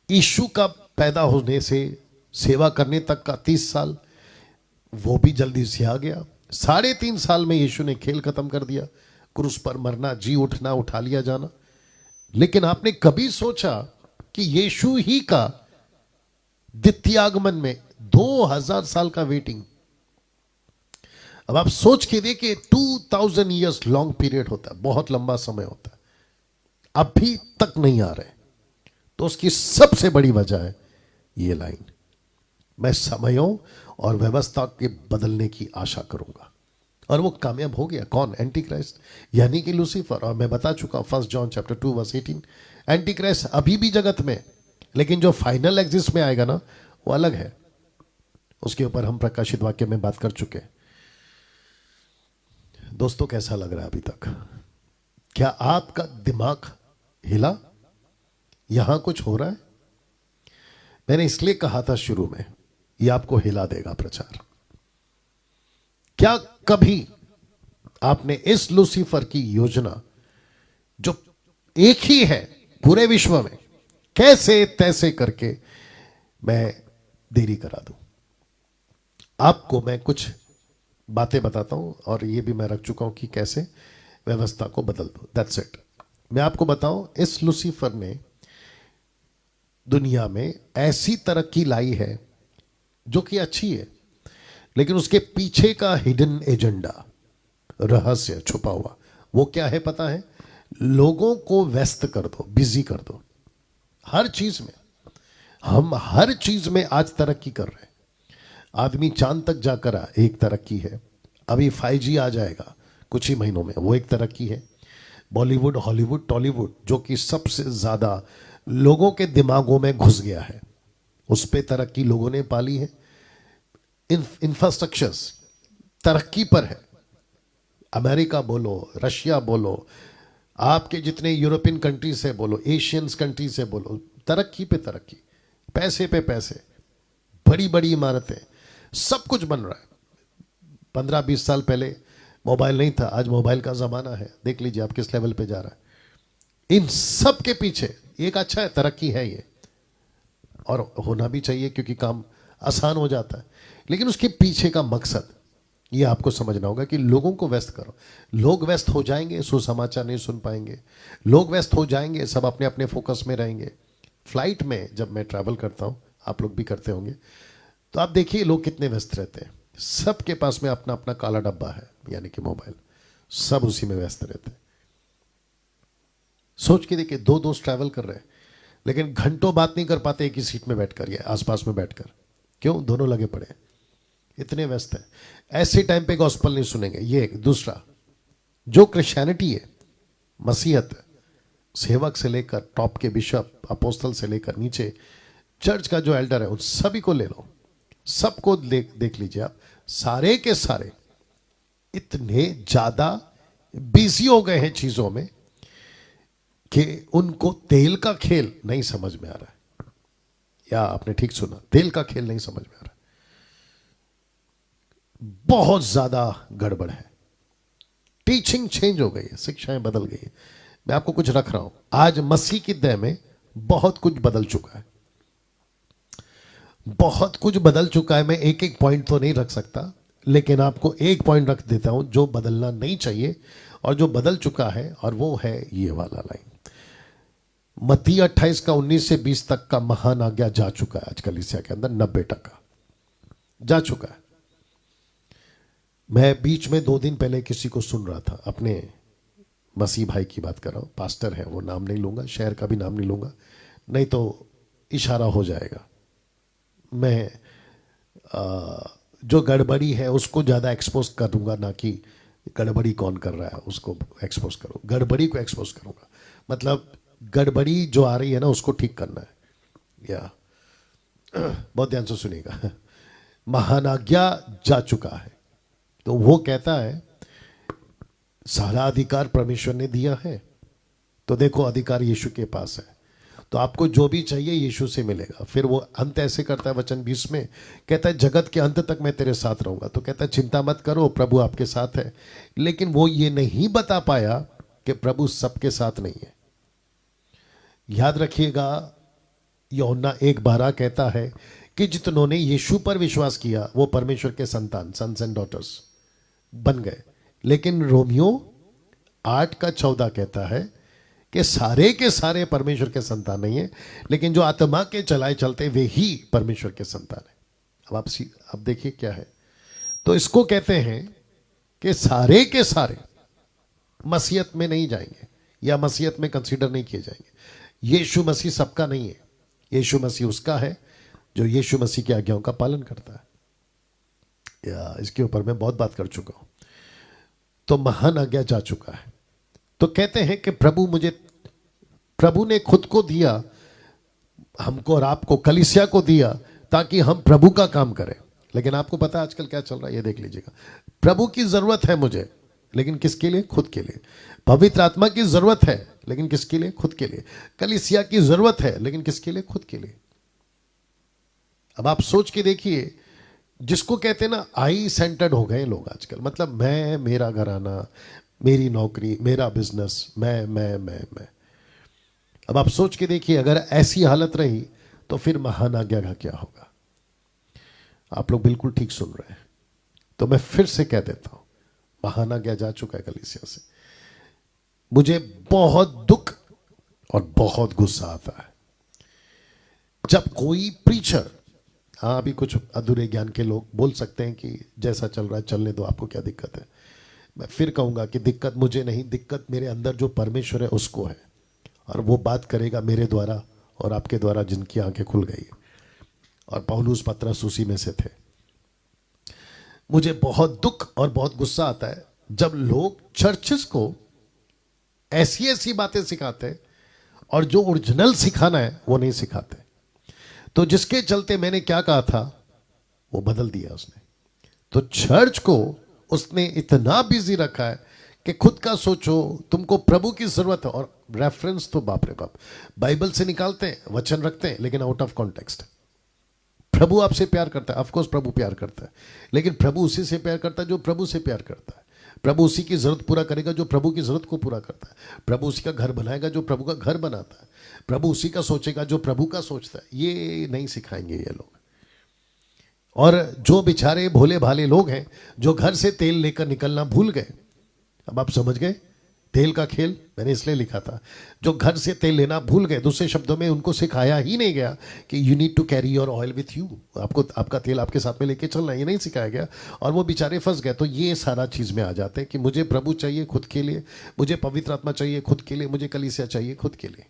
यीशु का पैदा होने से सेवा करने तक का 30 साल, वो भी जल्दी से आ गया। 3.5 साल में यीशु ने खेल खत्म कर दिया, क्रूस पर मरना, जी उठना, उठा लिया जाना। लेकिन आपने कभी सोचा कि यीशु ही का द्वितीय आगमन में 2000 साल का वेटिंग? अब आप सोच के देखिए, 2000 ईयर्स लॉन्ग पीरियड होता है, बहुत लंबा समय होता है, अभी तक नहीं आ रहे। तो उसकी सबसे बड़ी वजह है ये लाइन, मैं समयों और व्यवस्था के बदलने की आशा करूंगा। और वो कामयाब हो गया। कौन? एंटी क्राइस्ट, यानी कि लूसीफर। और मैं बता चुका 1 John chapter 2 verse 18, anti Christ अभी भी जगत में, लेकिन जो फाइनल एग्जिस्ट में आएगा ना, वो अलग है। उसके ऊपर हम प्रकाशित वाक्य में बात कर चुके हैं। दोस्तों, कैसा लग रहा है अभी तक? क्या आपका दिमाग हिला? यहां कुछ हो रहा है? मैंने इसलिए कहा था शुरू में, ये आपको हिला देगा प्रचार। क्या कभी आपने इस लूसीफर की योजना, जो एक ही है पूरे विश्व में, कैसे तैसे करके मैं देरी करा दूं? आपको मैं कुछ बातें बताता हूं, और ये भी मैं रख चुका हूं कि कैसे व्यवस्था को बदल दो। That's it. मैं आपको बताऊं, इस लूसीफर ने दुनिया में ऐसी तरक्की लाई है जो कि अच्छी है, लेकिन उसके पीछे का हिडन एजेंडा, रहस्य छुपा हुआ, वो क्या है पता है? लोगों को व्यस्त कर दो, बिजी कर दो हर चीज में। हम हर चीज में आज तरक्की कर रहे हैं। आदमी चांद तक जाकर एक तरक्की है। अभी 5G आ जाएगा कुछ ही महीनों में, वो एक तरक्की है। बॉलीवुड, हॉलीवुड, टॉलीवुड, जो कि सबसे ज्यादा लोगों के दिमागों में घुस गया है, उस पर तरक्की लोगों ने पाली है। इंफ्रास्ट्रक्चर्स तरक्की पर है। अमेरिका बोलो, रशिया बोलो, आपके जितने यूरोपियन कंट्री से बोलो, एशियंस कंट्री से बोलो, तरक्की पे तरक्की, पैसे पे पैसे, बड़ी बड़ी इमारतें, सब कुछ बन रहा है। 15-20 साल पहले मोबाइल नहीं था, आज मोबाइल का जमाना है। देख लीजिए आप किस लेवल पे जा रहा है। इन सब के पीछे एक अच्छा है, तरक्की है ये, और होना भी चाहिए क्योंकि काम आसान हो जाता है। लेकिन उसके पीछे का मकसद ये आपको समझना होगा कि लोगों को व्यस्त करो। लोग व्यस्त हो जाएंगे, सुसमाचार नहीं सुन पाएंगे। लोग व्यस्त हो जाएंगे, सब अपने अपने फोकस में रहेंगे। फ्लाइट में जब मैं ट्रैवल करता हूँ, आप लोग भी करते होंगे, तो आप देखिए लोग कितने व्यस्त रहते हैं। सबके पास में अपना अपना काला डब्बा है, यानी कि मोबाइल, सब उसी में व्यस्त रहते हैं। सोच के देखिए, 2 दोस्त ट्रैवल कर रहे हैं, लेकिन घंटों बात नहीं कर पाते एक ही सीट में बैठकर या आसपास में बैठकर। क्यों? दोनों लगे पड़े हैं, इतने व्यस्त हैं। ऐसे टाइम पे गॉस्पल नहीं सुनेंगे। ये दूसरा, जो क्रिश्चियनिटी है, मसीहत, सेवक से लेकर टॉप के बिशप, अपोस्टल से लेकर नीचे चर्च का जो एल्डर है, उन सभी को ले लो, सबको देख लीजिए आप, सारे के सारे इतने ज्यादा बिजी हो गए हैं चीजों में कि उनको तेल का खेल नहीं समझ में आ रहा है। या आपने ठीक सुना, तेल का खेल नहीं समझ में आ रहा है। बहुत ज्यादा गड़बड़ है। टीचिंग चेंज हो गई है, शिक्षाएं बदल गई है। मैं आपको कुछ रख रहा हूं, आज मसीह की दया में बहुत कुछ बदल चुका है, बहुत कुछ बदल चुका है। मैं एक एक पॉइंट तो नहीं रख सकता, लेकिन आपको एक पॉइंट रख देता हूं जो बदलना नहीं चाहिए और जो बदल चुका है, और वो है ये वाला लाइन। मत्ती 28 का 19 से 20 तक का महान आज्ञा जा चुका है आज कलीसिया के अंदर, 90% जा चुका है। मैं बीच में 2 दिन पहले किसी को सुन रहा था, अपने मसीह भाई की बात कर रहा हूं, पास्टर है, वो नाम नहीं लूंगा, शहर का भी नाम नहीं लूंगा, नहीं तो इशारा हो जाएगा। मैं जो गड़बड़ी है उसको ज़्यादा एक्सपोज कर दूंगा, ना कि गड़बड़ी कौन कर रहा है उसको एक्सपोज करो, गड़बड़ी को एक्सपोज करूंगा, मतलब गड़बड़ी जो आ रही है ना उसको ठीक करना है। या बहुत ध्यान से सुनिएगा, महान आज्ञा जा चुका है, तो वो कहता है सारा अधिकार परमेश्वर ने दिया है, तो देखो अधिकार यीशु के पास है, तो आपको जो भी चाहिए यीशु से मिलेगा। फिर वो अंत ऐसे करता है वचन 20 में, कहता है जगत के अंत तक मैं तेरे साथ रहूंगा। तो कहता है चिंता मत करो, प्रभु आपके साथ है। लेकिन वो ये नहीं बता पाया कि प्रभु सबके साथ नहीं है। याद रखिएगा, यूहन्ना 1:12 कहता है कि जितनों ने यीशु पर विश्वास किया वो परमेश्वर के संतान, सन्स एंड डॉटर्स बन गए। लेकिन रोमियो 8:14 कहता है कि सारे के सारे परमेश्वर के संतान नहीं है, लेकिन जो आत्मा के चलाए चलते वे ही परमेश्वर के संतान है। अब देखिए क्या है, तो इसको कहते हैं कि सारे के सारे मसीहत में नहीं जाएंगे या मसीहत में कंसीडर नहीं किए जाएंगे। यीशु मसीह सबका नहीं है, यीशु मसीह उसका है जो यीशु मसीह की आज्ञाओं का पालन करता है। या इसके ऊपर मैं बहुत बात कर चुका हूं। तो महान आज्ञा जा चुका है, तो कहते हैं कि प्रभु ने खुद को दिया हमको और आपको, कलीसिया को दिया ताकि हम प्रभु का काम करें। लेकिन आपको पता है आजकल क्या चल रहा है, ये देख लीजिएगा। प्रभु की जरूरत है मुझे, लेकिन किसके लिए? खुद के लिए। पवित्र आत्मा की जरूरत है, लेकिन किसके लिए? खुद के लिए। कलीसिया की जरूरत है, लेकिन किसके लिए? खुद के लिए। अब आप सोच के देखिए, जिसको कहते हैं ना आई सेंटर्ड हो गए लोग आजकल, मतलब मैं, मेरा घराना, मेरी नौकरी, मेरा बिजनेस, मैं। अब आप सोच के देखिए, अगर ऐसी हालत रही तो फिर महान आज्ञा का क्या होगा? आप लोग बिल्कुल ठीक सुन रहे हैं। तो मैं फिर से कह देता हूं, महान आज्ञा जा चुका है कलीसिया से। मुझे बहुत दुख और बहुत गुस्सा आता है जब कोई प्रीचर, हाँ अभी कुछ अधूरे ज्ञान के लोग बोल सकते हैं कि जैसा चल रहा है चलने दो, आपको क्या दिक्कत है। मैं फिर कहूंगा कि दिक्कत मुझे नहीं, दिक्कत मेरे अंदर जो परमेश्वर है उसको है, और वो बात करेगा मेरे द्वारा और आपके द्वारा जिनकी आंखें खुल गई। और पौलुस पतरस उसी में से थे। मुझे बहुत दुख और बहुत गुस्सा आता है जब लोग चर्चेस को ऐसी ऐसी बातें सिखाते हैं और जो ओरिजिनल सिखाना है वो नहीं सिखाते। तो जिसके चलते मैंने क्या कहा था वो बदल दिया उसने। तो चर्च को उसने इतना बिजी रखा है कि खुद का सोचो, तुमको प्रभु की जरूरत है। और रेफरेंस तो बाप रे बाप, बाइबल से निकालते हैं, वचन रखते हैं, लेकिन आउट ऑफ कॉन्टेक्स्ट। प्रभु आपसे प्यार करता है, ऑफ कोर्स प्रभु प्यार करता है, लेकिन प्रभु उसी से प्यार करता है जो प्रभु से प्यार करता है। प्रभु उसी की जरूरत पूरा करेगा जो प्रभु की जरूरत को पूरा करता है। प्रभु उसी का घर बनाएगा जो प्रभु का घर बनाता है। प्रभु उसी का सोचेगा जो प्रभु का सोचता है। ये नहीं सिखाएंगे ये लोग। और जो बेचारे भोले भाले लोग हैं जो घर से तेल लेकर निकलना भूल गए, अब आप समझ गए तेल का खेल, मैंने इसलिए लिखा था। जो घर से तेल लेना भूल गए, दूसरे शब्दों में उनको सिखाया ही नहीं गया कि you need to carry your oil with you, आपको आपका तेल आपके साथ में लेके चलना, ये नहीं सिखाया गया और वो बेचारे फंस गए। तो ये सारा चीज में आ जाते हैं कि मुझे प्रभु चाहिए खुद के लिए, मुझे पवित्र आत्मा चाहिए खुद के लिए, मुझे कलीसिया चाहिए खुद के लिए।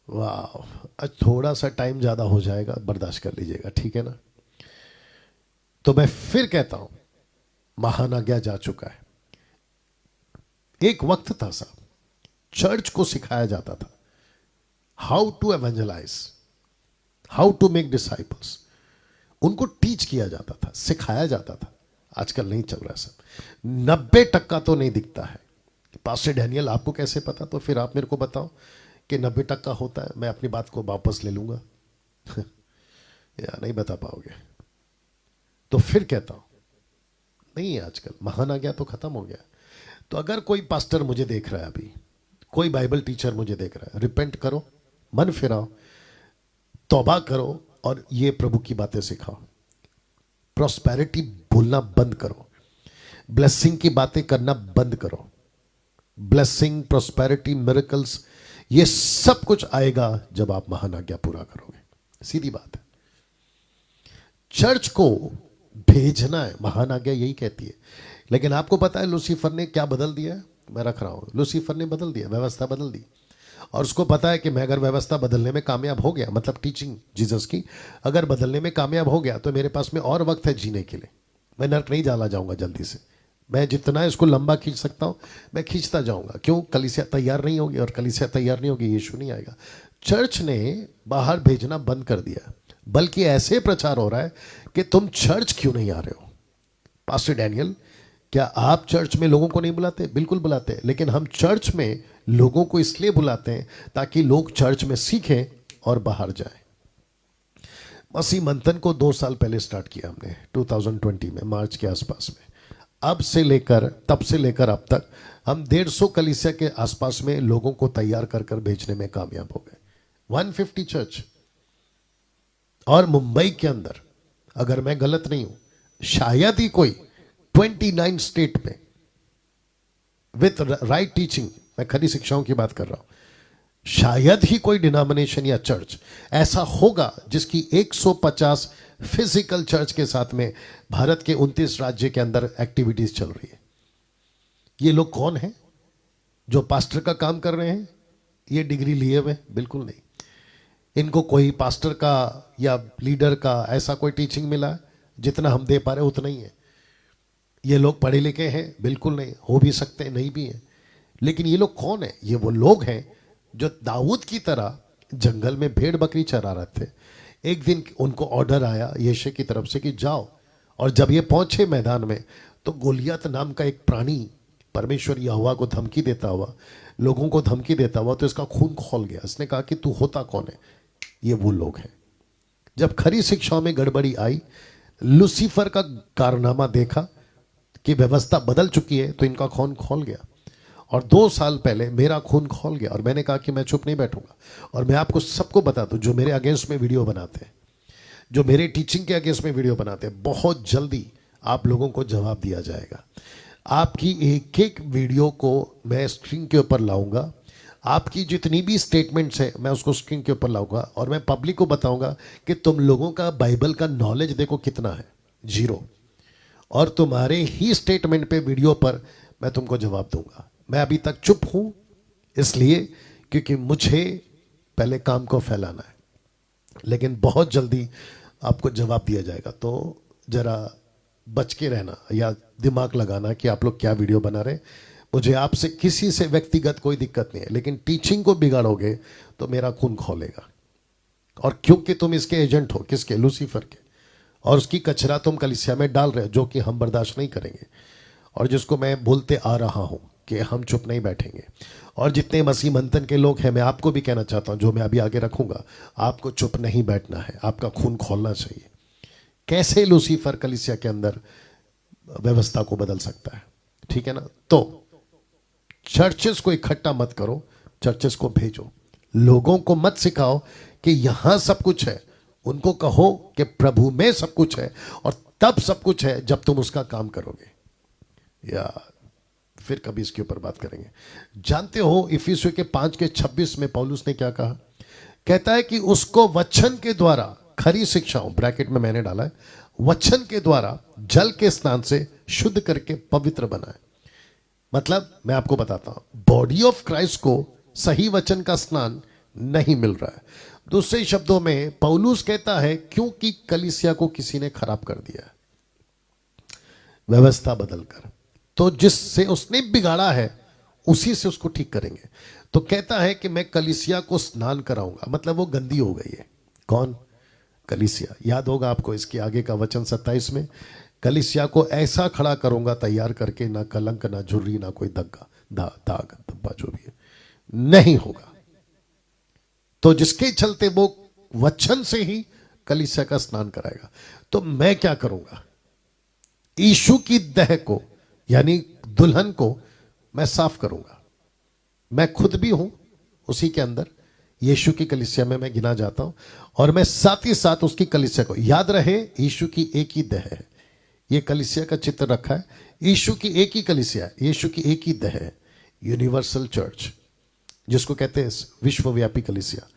वाह, आज थोड़ा सा टाइम ज्यादा हो जाएगा, बर्दाश्त कर लीजिएगा, ठीक है ना। तो मैं फिर कहता हूं, महान आज्ञा जा चुका है। एक वक्त था साहब, चर्च को सिखाया जाता था how to evangelise, how to make disciples. उनको टीच किया जाता था, सिखाया जाता था। आजकल नहीं चल रहा सब। 90% तो नहीं दिखता है। पास्टर डैनियल आपको कैसे पता? तो फिर आप मेरे को बताओ कि 90% होता है। मैं अपनी बात को वापस ले लूंगा या नहीं बता पाओगे। तो फिर कहता हूं नहीं, आजकल महान आज्ञा तो खत्म हो गया। तो अगर कोई पास्टर मुझे देख रहा है, अभी कोई बाइबल टीचर मुझे देख रहा है, रिपेंट करो, मन फिराओ, तौबा करो और ये प्रभु की बातें सिखाओ। प्रॉस्पेरिटी बोलना बंद करो, ब्लेसिंग की बातें करना बंद करो। ब्लेसिंग, प्रॉस्पेरिटी, मिरेकल्स, ये सब कुछ आएगा जब आप महान आज्ञा पूरा करोगे। सीधी बात है। चर्च को भेजना है, महान आज्ञा यही कहती है। लेकिन आपको पता है लूसीफर ने क्या बदल दिया है? मैं रख रहा हूं, लूसीफर ने बदल दिया, व्यवस्था बदल दी। और उसको पता है कि मैं अगर व्यवस्था बदलने में कामयाब हो गया, मतलब टीचिंग जीसस की अगर बदलने में कामयाब हो गया, तो मेरे पास में और वक्त है जीने के लिए। मैं नर्क नहीं जाला जाऊंगा जल्दी से। मैं जितना इसको लंबा खींच सकता हूं मैं खींचता जाऊंगा। क्यों? कलीसिया तैयार नहीं होगी, और कलीसिया तैयार नहीं होगी यीशु नहीं आएगा। चर्च ने बाहर भेजना बंद कर दिया, बल्कि ऐसे प्रचार हो रहा है कि तुम चर्च क्यों नहीं आ रहे हो। पास्टर डैनियल, क्या आप चर्च में लोगों को नहीं बुलाते? बिल्कुल बुलाते हैं, लेकिन हम चर्च में लोगों को इसलिए बुलाते हैं ताकि लोग चर्च में सीखें और बाहर जाएं। मसीह मंथन को 2 साल पहले स्टार्ट किया हमने, 2020 में मार्च के आसपास में। तब से लेकर अब तक हम 150 कलीसिया के आसपास में लोगों को तैयार कर कर भेजने में कामयाब हो गए। 150 चर्च, और मुंबई के अंदर, अगर मैं गलत नहीं हूं, शायद ही कोई 29 स्टेट में विथ राइट टीचिंग, मैं खरी शिक्षाओं की बात कर रहा हूं, शायद ही कोई डिनोमिनेशन या चर्च ऐसा होगा जिसकी 150 फिजिकल चर्च के साथ में भारत के 29 राज्य के अंदर एक्टिविटीज चल रही है। ये लोग कौन हैं जो पास्टर का काम कर रहे हैं? ये डिग्री लिए हुए? बिल्कुल नहीं। इनको कोई पास्टर का या लीडर का ऐसा कोई टीचिंग मिला है? जितना हम दे पा रहे उतना ही है। ये लोग पढ़े लिखे हैं? बिल्कुल नहीं। हो भी सकते हैं, नहीं भी हैं। लेकिन ये लोग कौन है? ये वो लोग हैं जो दाऊद की तरह जंगल में भेड़ बकरी चरा रहे थे। एक दिन उनको ऑर्डर आया यीशु की तरफ से कि जाओ, और जब ये पहुंचे मैदान में तो गोलियत नाम का एक प्राणी परमेश्वर यहोवा को धमकी देता हुआ, लोगों को धमकी देता हुआ, तो इसका खून खौल गया। इसने कहा कि तू होता कौन है? ये वो लोग हैं। जब खरी शिक्षाओं में गड़बड़ी आई, लूसीफर का कारनामा देखा कि व्यवस्था बदल चुकी है, तो इनका खून खौल गया। और 2 साल पहले मेरा खून खौल गया, और मैंने कहा कि मैं चुप नहीं बैठूंगा। और मैं आपको सबको बता दूं, जो मेरे अगेंस्ट में वीडियो बनाते हैं, जो मेरे टीचिंग के अगेंस्ट में वीडियो बनाते हैं, बहुत जल्दी आप लोगों को जवाब दिया जाएगा। आपकी एक एक वीडियो को मैं स्क्रीन के ऊपर लाऊंगा। आपकी जितनी भी स्टेटमेंट्स है मैं उसको स्क्रीन के ऊपर लाऊंगा, और मैं पब्लिक को बताऊंगा कि तुम लोगों का बाइबल का नॉलेज देखो कितना है, 0। और तुम्हारे ही स्टेटमेंट पे वीडियो पर मैं तुमको जवाब दूंगा। मैं अभी तक चुप हूं इसलिए क्योंकि मुझे पहले काम को फैलाना है, लेकिन बहुत जल्दी आपको जवाब दिया जाएगा। तो जरा बच के रहना या दिमाग लगाना कि आप लोग क्या वीडियो बना रहे। मुझे आपसे किसी से व्यक्तिगत कोई दिक्कत नहीं है, लेकिन टीचिंग को बिगाड़ोगे तो मेरा खून खौलेगा। और क्योंकि तुम इसके एजेंट हो, किसके? लूसीफर के। और उसकी कचरा तुम कलीसिया में डाल रहे हो, जो कि हम बर्दाश्त नहीं करेंगे, और जिसको मैं बोलते आ रहा हूं कि हम चुप नहीं बैठेंगे। और जितने मसीह मंथन के लोग हैं, मैं आपको भी कहना चाहता हूं, जो मैं अभी आगे रखूंगा, आपको चुप नहीं बैठना है, आपका खून खोलना चाहिए। कैसे लूसीफर कलीसिया के अंदर व्यवस्था को बदल सकता है? ठीक है ना? तो चर्चेस को इकट्ठा मत करो, चर्चेस को भेजो। लोगों को मत सिखाओ कि यहां सब कुछ है, उनको कहो कि प्रभु में सब कुछ है, और तब सब कुछ है जब तुम उसका काम करोगे। या फिर कभी इसके ऊपर बात करेंगे। जानते हो इफिसियों के 5:26 में पौलुस ने क्या कहा? कहता है कि उसको वचन के द्वारा, खरी शिक्षाओं ब्रैकेट में मैंने डाला है, वचन के द्वारा जल के स्नान से शुद्ध करके पवित्र बनाए। मतलब मैं आपको बताता हूं, बॉडी ऑफ क्राइस्ट को सही वचन का स्नान नहीं मिल रहा है। दूसरे शब्दों में पौलुस कहता है क्योंकि कलीसिया को किसी ने खराब कर दिया है व्यवस्था बदलकर, तो जिससे उसने बिगाड़ा है उसी से उसको ठीक करेंगे। तो कहता है कि मैं कलीसिया को स्नान कराऊंगा, मतलब वो गंदी हो गई है। कौन? कलीसिया। याद होगा आपको इसके आगे का वचन 27 में, कलीसिया को ऐसा खड़ा करूंगा तैयार करके, ना कलंक, ना झुर्री, ना कोई दग्गा दाग धब्बा जो भी है नहीं होगा। तो जिसके चलते वो वचन से ही कलीसिया का स्नान कराएगा। तो मैं क्या करूंगा? यीशु की देह को, यानी दुल्हन को मैं साफ करूंगा। मैं खुद भी हूं उसी के अंदर, यीशु की कलीसिया में मैं गिना जाता हूं, और मैं साथ ही साथ उसकी कलीसिया को, याद रहे यीशु की एक ही देह है। ये कलीसिया का चित्र रखा है, यीशु की एक ही कलीसिया है, यीशु की एक ही देह है, यूनिवर्सल चर्च, जिसको कहते हैं विश्वव्यापी कलीसिया।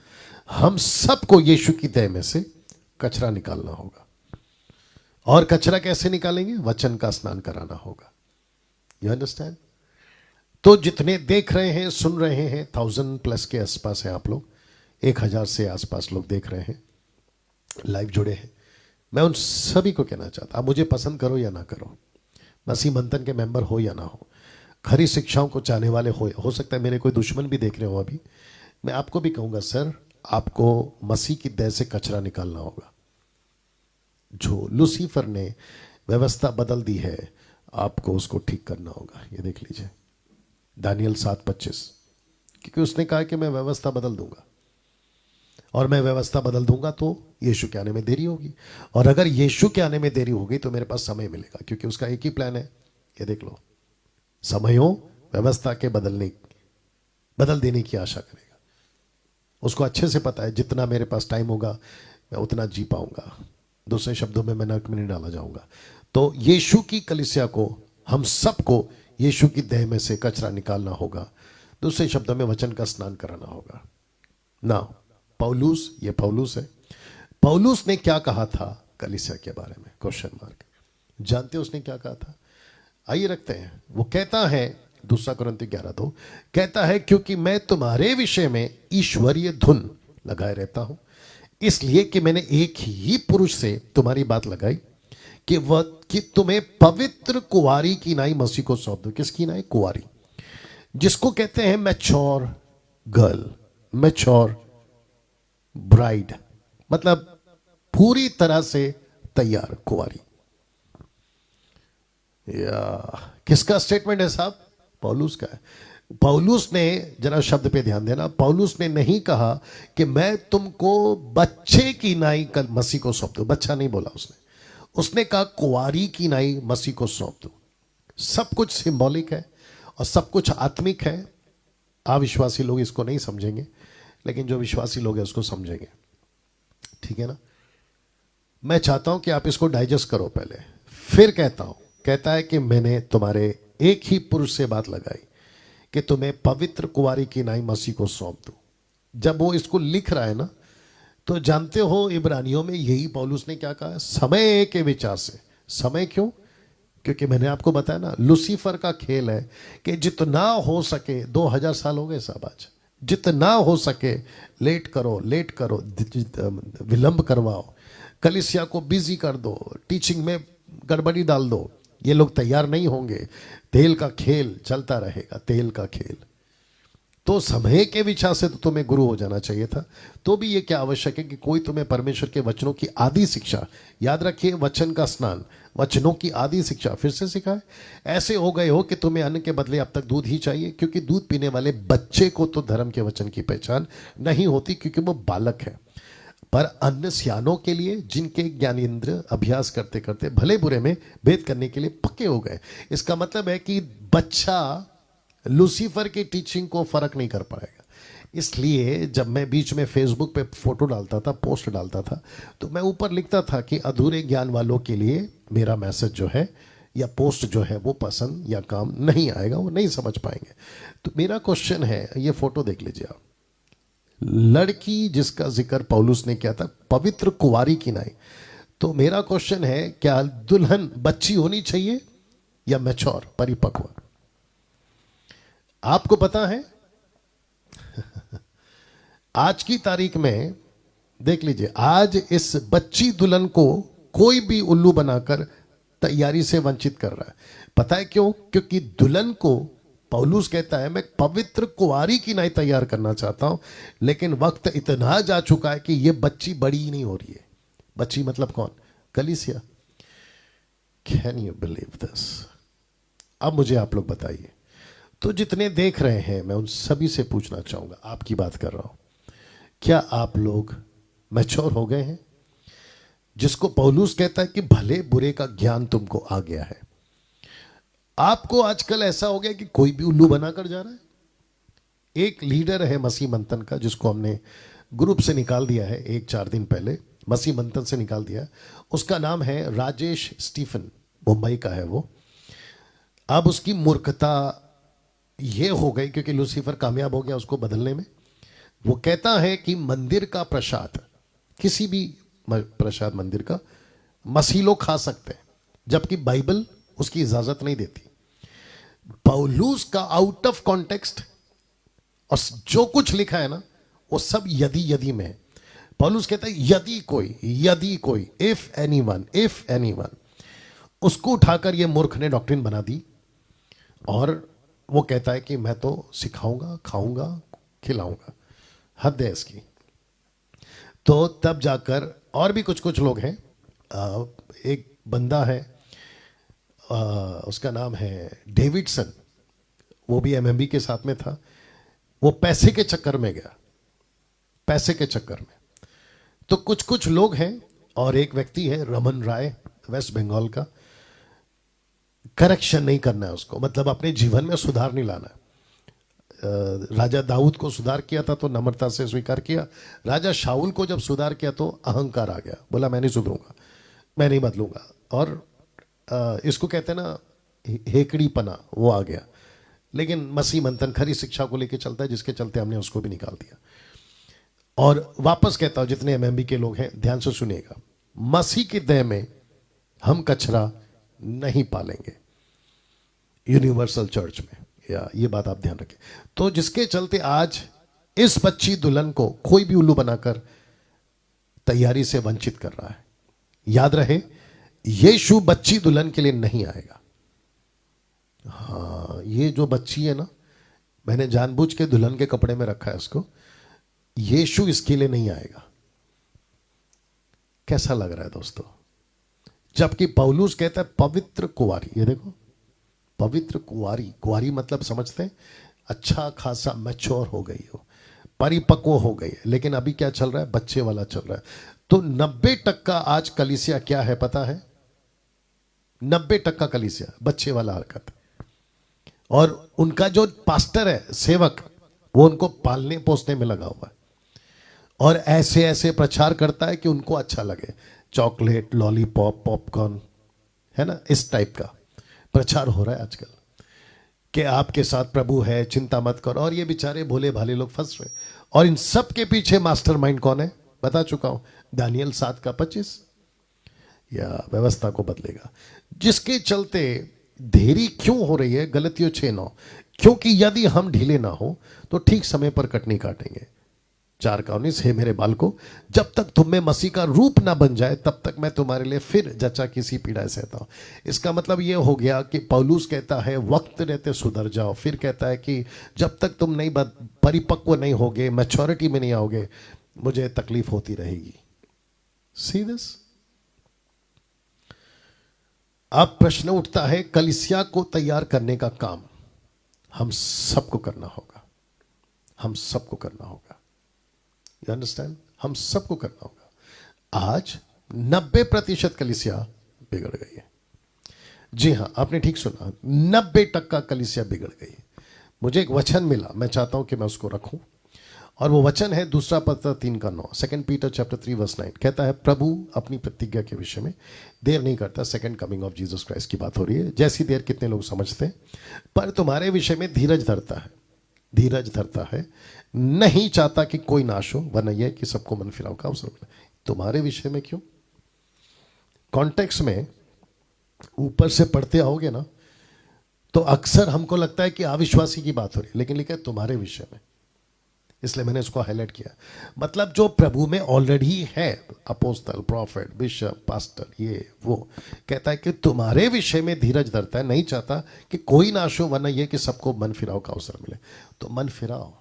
हम सबको यीशु की देह में से कचरा निकालना होगा। और कचरा कैसे निकालेंगे? वचन का स्नान कराना होगा। You understand? तो जितने देख रहे हैं, सुन रहे हैं, 1000+ के आसपास है आप लोग, 1000 से आसपास लोग देख रहे हैं, लाइव जुड़े हैं। मैं उन सभी को कहना चाहता, आप मुझे पसंद करो या ना करो, मसीह मंथन के मेंबर हो या ना हो, खरी शिक्षाओं को चाहने वाले हो सकता है मेरे कोई दुश्मन भी देख रहे हो अभी, मैं आपको भी कहूंगा सर, आपको मसीह की दया से कचरा निकालना होगा। जो लूसीफर ने व्यवस्था बदल दी है, आपको उसको ठीक करना होगा। ये देख लीजिए दानियल 7:25, क्योंकि उसने कहा कि मैं व्यवस्था बदल दूंगा, और मैं व्यवस्था बदल दूंगा तो यीशु के आने में देरी होगी, और अगर यीशु के आने में देरी होगी तो मेरे पास समय मिलेगा, क्योंकि उसका एक ही प्लान है। ये देख लो, समयों व्यवस्था के बदल देने की आशा करेगा। उसको अच्छे से पता है जितना मेरे पास टाइम होगा मैं उतना जी पाऊंगा, दूसरे शब्दों में मैं नरक में नहीं डाला जाऊंगा। तो यीशु की कलीसिया को, हम सबको यीशु की देह में से कचरा निकालना होगा, दूसरे शब्दों में वचन का स्नान कराना होगा ना। पौलुस, ये पौलुस है, पौलुस ने क्या कहा था कलीसिया के बारे में? Question mark. जानते हो उसने क्या कहा था? आइए रखते हैं। वो कहता है 2 कुरिन्थी 11:2 कहता है, क्योंकि मैं तुम्हारे विषय में ईश्वरीय धुन लगाए रहता हूं, इसलिए कि मैंने एक ही पुरुष से तुम्हारी बात लगाई कि तुम्हें पवित्र कुंवारी की नाई मसीह को सौंप दो। किसकी नाई? कुंवारी, जिसको कहते हैं मैच्योर गर्ल, मैच्योर ब्राइड, मतलब पूरी तरह से तैयार कुंवारी। या किसका स्टेटमेंट है साहब? पौलुस का है। पौलुस ने, जरा शब्द पे ध्यान देना, पौलुस ने नहीं कहा कि मैं तुमको बच्चे की नाई कल मसीह को सौंप दो, बच्चा नहीं बोला उसने कहा कुंवारी की नाई मसीह को सौंप दो। सब कुछ सिंबॉलिक है और सब कुछ आत्मिक है। अविश्वासी लोग इसको नहीं समझेंगे, लेकिन जो विश्वासी लोग हैं उसको समझेंगे, ठीक है ना। मैं चाहता हूं कि आप इसको डाइजेस्ट करो पहले, फिर कहता हूं। कहता है कि मैंने तुम्हारे एक ही पुरुष से बात लगाई कि तुम्हें पवित्र कुंवारी की नाई मसीह को सौंप दो। जब वो इसको लिख रहा है ना, तो जानते हो इब्रानियों में यही पौलुस ने क्या कहा है? समय के विचार से। समय क्यों? क्योंकि मैंने आपको बताया ना, लूसीफर का खेल है कि जितना हो सके, 2000 साल हो गए साहब आज, जितना हो सके लेट करो, विलंब करवाओ, कलीसिया को बिजी कर दो, टीचिंग में गड़बड़ी डाल दो। ये लोग तैयार नहीं होंगे, तेल का खेल चलता रहेगा, तेल का खेल। तो समय के विचार से तो तुम्हें गुरु हो जाना चाहिए था। तो भी ये क्या आवश्यक है कि कोई तुम्हें परमेश्वर के वचनों की आदि शिक्षा, याद रखिए वचन का स्नान, वचनों की आदि शिक्षा फिर से सिखाए। ऐसे हो गए हो कि तुम्हें अन्न के बदले अब तक दूध ही चाहिए, क्योंकि दूध पीने वाले बच्चे को तो धर्म के वचन की पहचान नहीं होती, क्योंकि वो बालक है। पर अन्य सियानों के लिए, जिनके ज्ञानेंद्र अभ्यास करते करते भले बुरे में भेद करने के लिए पक्के हो गए। इसका मतलब है कि बच्चा लूसीफर की टीचिंग को फर्क नहीं कर पाएगा। इसलिए जब मैं बीच में फेसबुक पे फोटो डालता था, पोस्ट डालता था, तो मैं ऊपर लिखता था कि अधूरे ज्ञान वालों के लिए मेरा मैसेज जो है या पोस्ट जो है वो पसंद या काम नहीं आएगा, वो नहीं समझ पाएंगे। तो मेरा क्वेश्चन है, ये फोटो देख लीजिए आप, लड़की जिसका जिक्र पौलुस ने किया था, पवित्र कुंवारी की नाई। तो मेरा क्वेश्चन है, क्या दुल्हन बच्ची होनी चाहिए या मैच्योर, परिपक्व? आपको पता है आज की तारीख में देख लीजिए, आज इस बच्ची दुल्हन को कोई भी उल्लू बनाकर तैयारी से वंचित कर रहा है। पता है क्यों? क्योंकि दुल्हन को पौलुस कहता है मैं पवित्र कुंवारी की नाई तैयार करना चाहता हूं, लेकिन वक्त इतना जा चुका है कि ये बच्ची बड़ी ही नहीं हो रही है। बच्ची मतलब कौन? कलीसिया। Can you believe this? अब मुझे आप लोग बताइए। तो जितने देख रहे हैं, मैं उन सभी से पूछना चाहूंगा, आपकी बात कर रहा हूं, क्या आप लोग मैच्योर हो गए हैं? जिसको पौलुस कहता है कि भले बुरे का ज्ञान तुमको आ गया है। आपको आजकल ऐसा हो गया कि कोई भी उल्लू बनाकर जा रहा है। एक लीडर है मसीह मंथन का, जिसको हमने ग्रुप से निकाल दिया है 1-4 दिन पहले, मसीह मंथन से निकाल दिया। उसका नाम है राजेश स्टीफन, मुंबई का है वो। अब उसकी मूर्खता ये हो गई क्योंकि लूसीफर कामयाब हो गया उसको बदलने में। वो कहता है कि मंदिर का प्रसाद, किसी भी प्रसाद मंदिर का, मसीह लोग खा सकते हैं, जबकि बाइबल उसकी इजाजत नहीं देती। पौलुस का आउट ऑफ कॉन्टेक्स्ट और जो कुछ लिखा है ना, वो सब यदि में है। पौलुस कहता है यदि कोई इफ एनीवन उसको उठाकर ये मूर्ख ने डॉक्ट्रिन बना दी और वो कहता है कि मैं तो सिखाऊंगा, खाऊंगा, खिलाऊंगा, हद है इसकी। तो तब जाकर और भी कुछ लोग हैं। एक बंदा है, उसका नाम है डेविडसन, वो भी एमएमबी के साथ में था। वो पैसे के चक्कर में गया, पैसे के चक्कर में। तो कुछ लोग हैं और एक व्यक्ति है रमन राय, वेस्ट बंगाल का। करेक्शन नहीं करना है उसको, मतलब अपने जीवन में सुधार नहीं लाना है। राजा दाऊद को सुधार किया था तो नम्रता से स्वीकार किया। राजा शाऊल को जब सुधार किया तो अहंकार आ गया, बोला मैं नहीं सुधरूंगा, मैं नहीं बदलूंगा। और इसको कहते हैं ना हेकड़ीपना, वो आ गया। लेकिन मसीह मंथन खरी शिक्षा को लेकर चलता है, जिसके चलते हमने उसको भी निकाल दिया। और वापस कहता हूं, जितने एमएमबी के लोग हैं ध्यान से सुनिएगा, मसीह की देह में हम कचरा नहीं पालेंगे यूनिवर्सल चर्च में, या ये बात आप ध्यान रखें। तो जिसके चलते आज इस बच्ची दुल्हन को कोई भी उल्लू बनाकर तैयारी से वंचित कर रहा है। याद रहे, यीशु बच्ची दुल्हन के लिए नहीं आएगा। हाँ, ये जो बच्ची है ना, मैंने जानबूझ के दुल्हन के कपड़े में रखा है इसको। यीशु इसके लिए नहीं आएगा। कैसा लग रहा है दोस्तों? जबकि पौलुस कहता है पवित्र कुंवारी, ये देखो पवित्र कुंवारी, कुंवारी मतलब समझते हैं अच्छा खासा मैच्योर हो गई हो, परिपक्व हो गई है। लेकिन अभी क्या चल रहा है? बच्चे वाला चल रहा है। तो 90% आज कलीसिया क्या है पता है? 90% कलीसिया बच्चे वाला हरकत। और उनका जो पास्टर है, सेवक, वो उनको पालने पोसने में लगा हुआ है और ऐसे ऐसे प्रचार करता है कि उनको अच्छा लगे। चॉकलेट, लॉलीपॉप, पॉपकॉर्न, है ना, इस टाइप का प्रचार हो रहा है आजकल कि आपके साथ प्रभु है, चिंता मत करो। और ये बेचारे भोले भाले लोग फंस रहे। और इन सब के पीछे मास्टरमाइंड कौन है? बता चुका हूं, दानियल 7:25, या व्यवस्था को बदलेगा। जिसके चलते देरी क्यों हो रही है? गलतियों 6:9, क्योंकि यदि हम ढीले ना हो तो ठीक समय पर कटनी काटेंगे। 4:19, हे मेरे बालको, जब तक तुम में मसीह का रूप ना बन जाए तब तक मैं तुम्हारे लिए फिर जचा किसी पीड़ा सहता हूं। इसका मतलब यह हो गया कि पौलुस कहता है वक्त रहते सुधर जाओ। फिर कहता है कि जब तक तुम नहीं परिपक्व नहीं होगे, मैच्योरिटी में नहीं आओगे, मुझे तकलीफ होती रहेगी। See this? अब प्रश्न उठता है, कलीसिया को तैयार करने का काम हम सबको करना होगा। हम सबको करना होगा। You understand? हम सबको करना होगा। आज 90% कलीसिया बिगड़ गई है। जी हां, आपने ठीक सुना, 90% कलीसिया बिगड़ गई है। मुझे एक वचन मिला, मैं चाहता हूं कि मैं उसको रखूं। और वो वचन है 2 पत्र 3:9, 2 पीटर चैप्टर 3:9। कहता है, प्रभु अपनी प्रतिज्ञा के विषय में देर नहीं करता। Second coming of Jesus Christ की बात हो रही है। जैसी देर कितने लोग समझते हैं, पर तुम्हारे विषय में धीरज धरता है, धीरज धरता है, नहीं चाहता कि कोई नाश हो, वरना यह कि सबको मन फिराव का अवसर मिले। तुम्हारे विषय में क्यों? कॉन्टेक्स्ट में ऊपर से पढ़ते आओगे ना तो अक्सर हमको लगता है कि अविश्वासी की बात हो रही है, लेकिन लिखा है तुम्हारे विषय में, इसलिए मैंने इसको हाईलाइट किया। मतलब जो प्रभु में ऑलरेडी है, अपोस्तल, प्रॉफिट, बिशप, पास्टर, ये वो, कहता है कि तुम्हारे विषय में धीरज धरता है, नहीं चाहता कि कोई नाश हो, वरना यह कि सबको मन फिराव का अवसर मिले। तो मन फिराओ,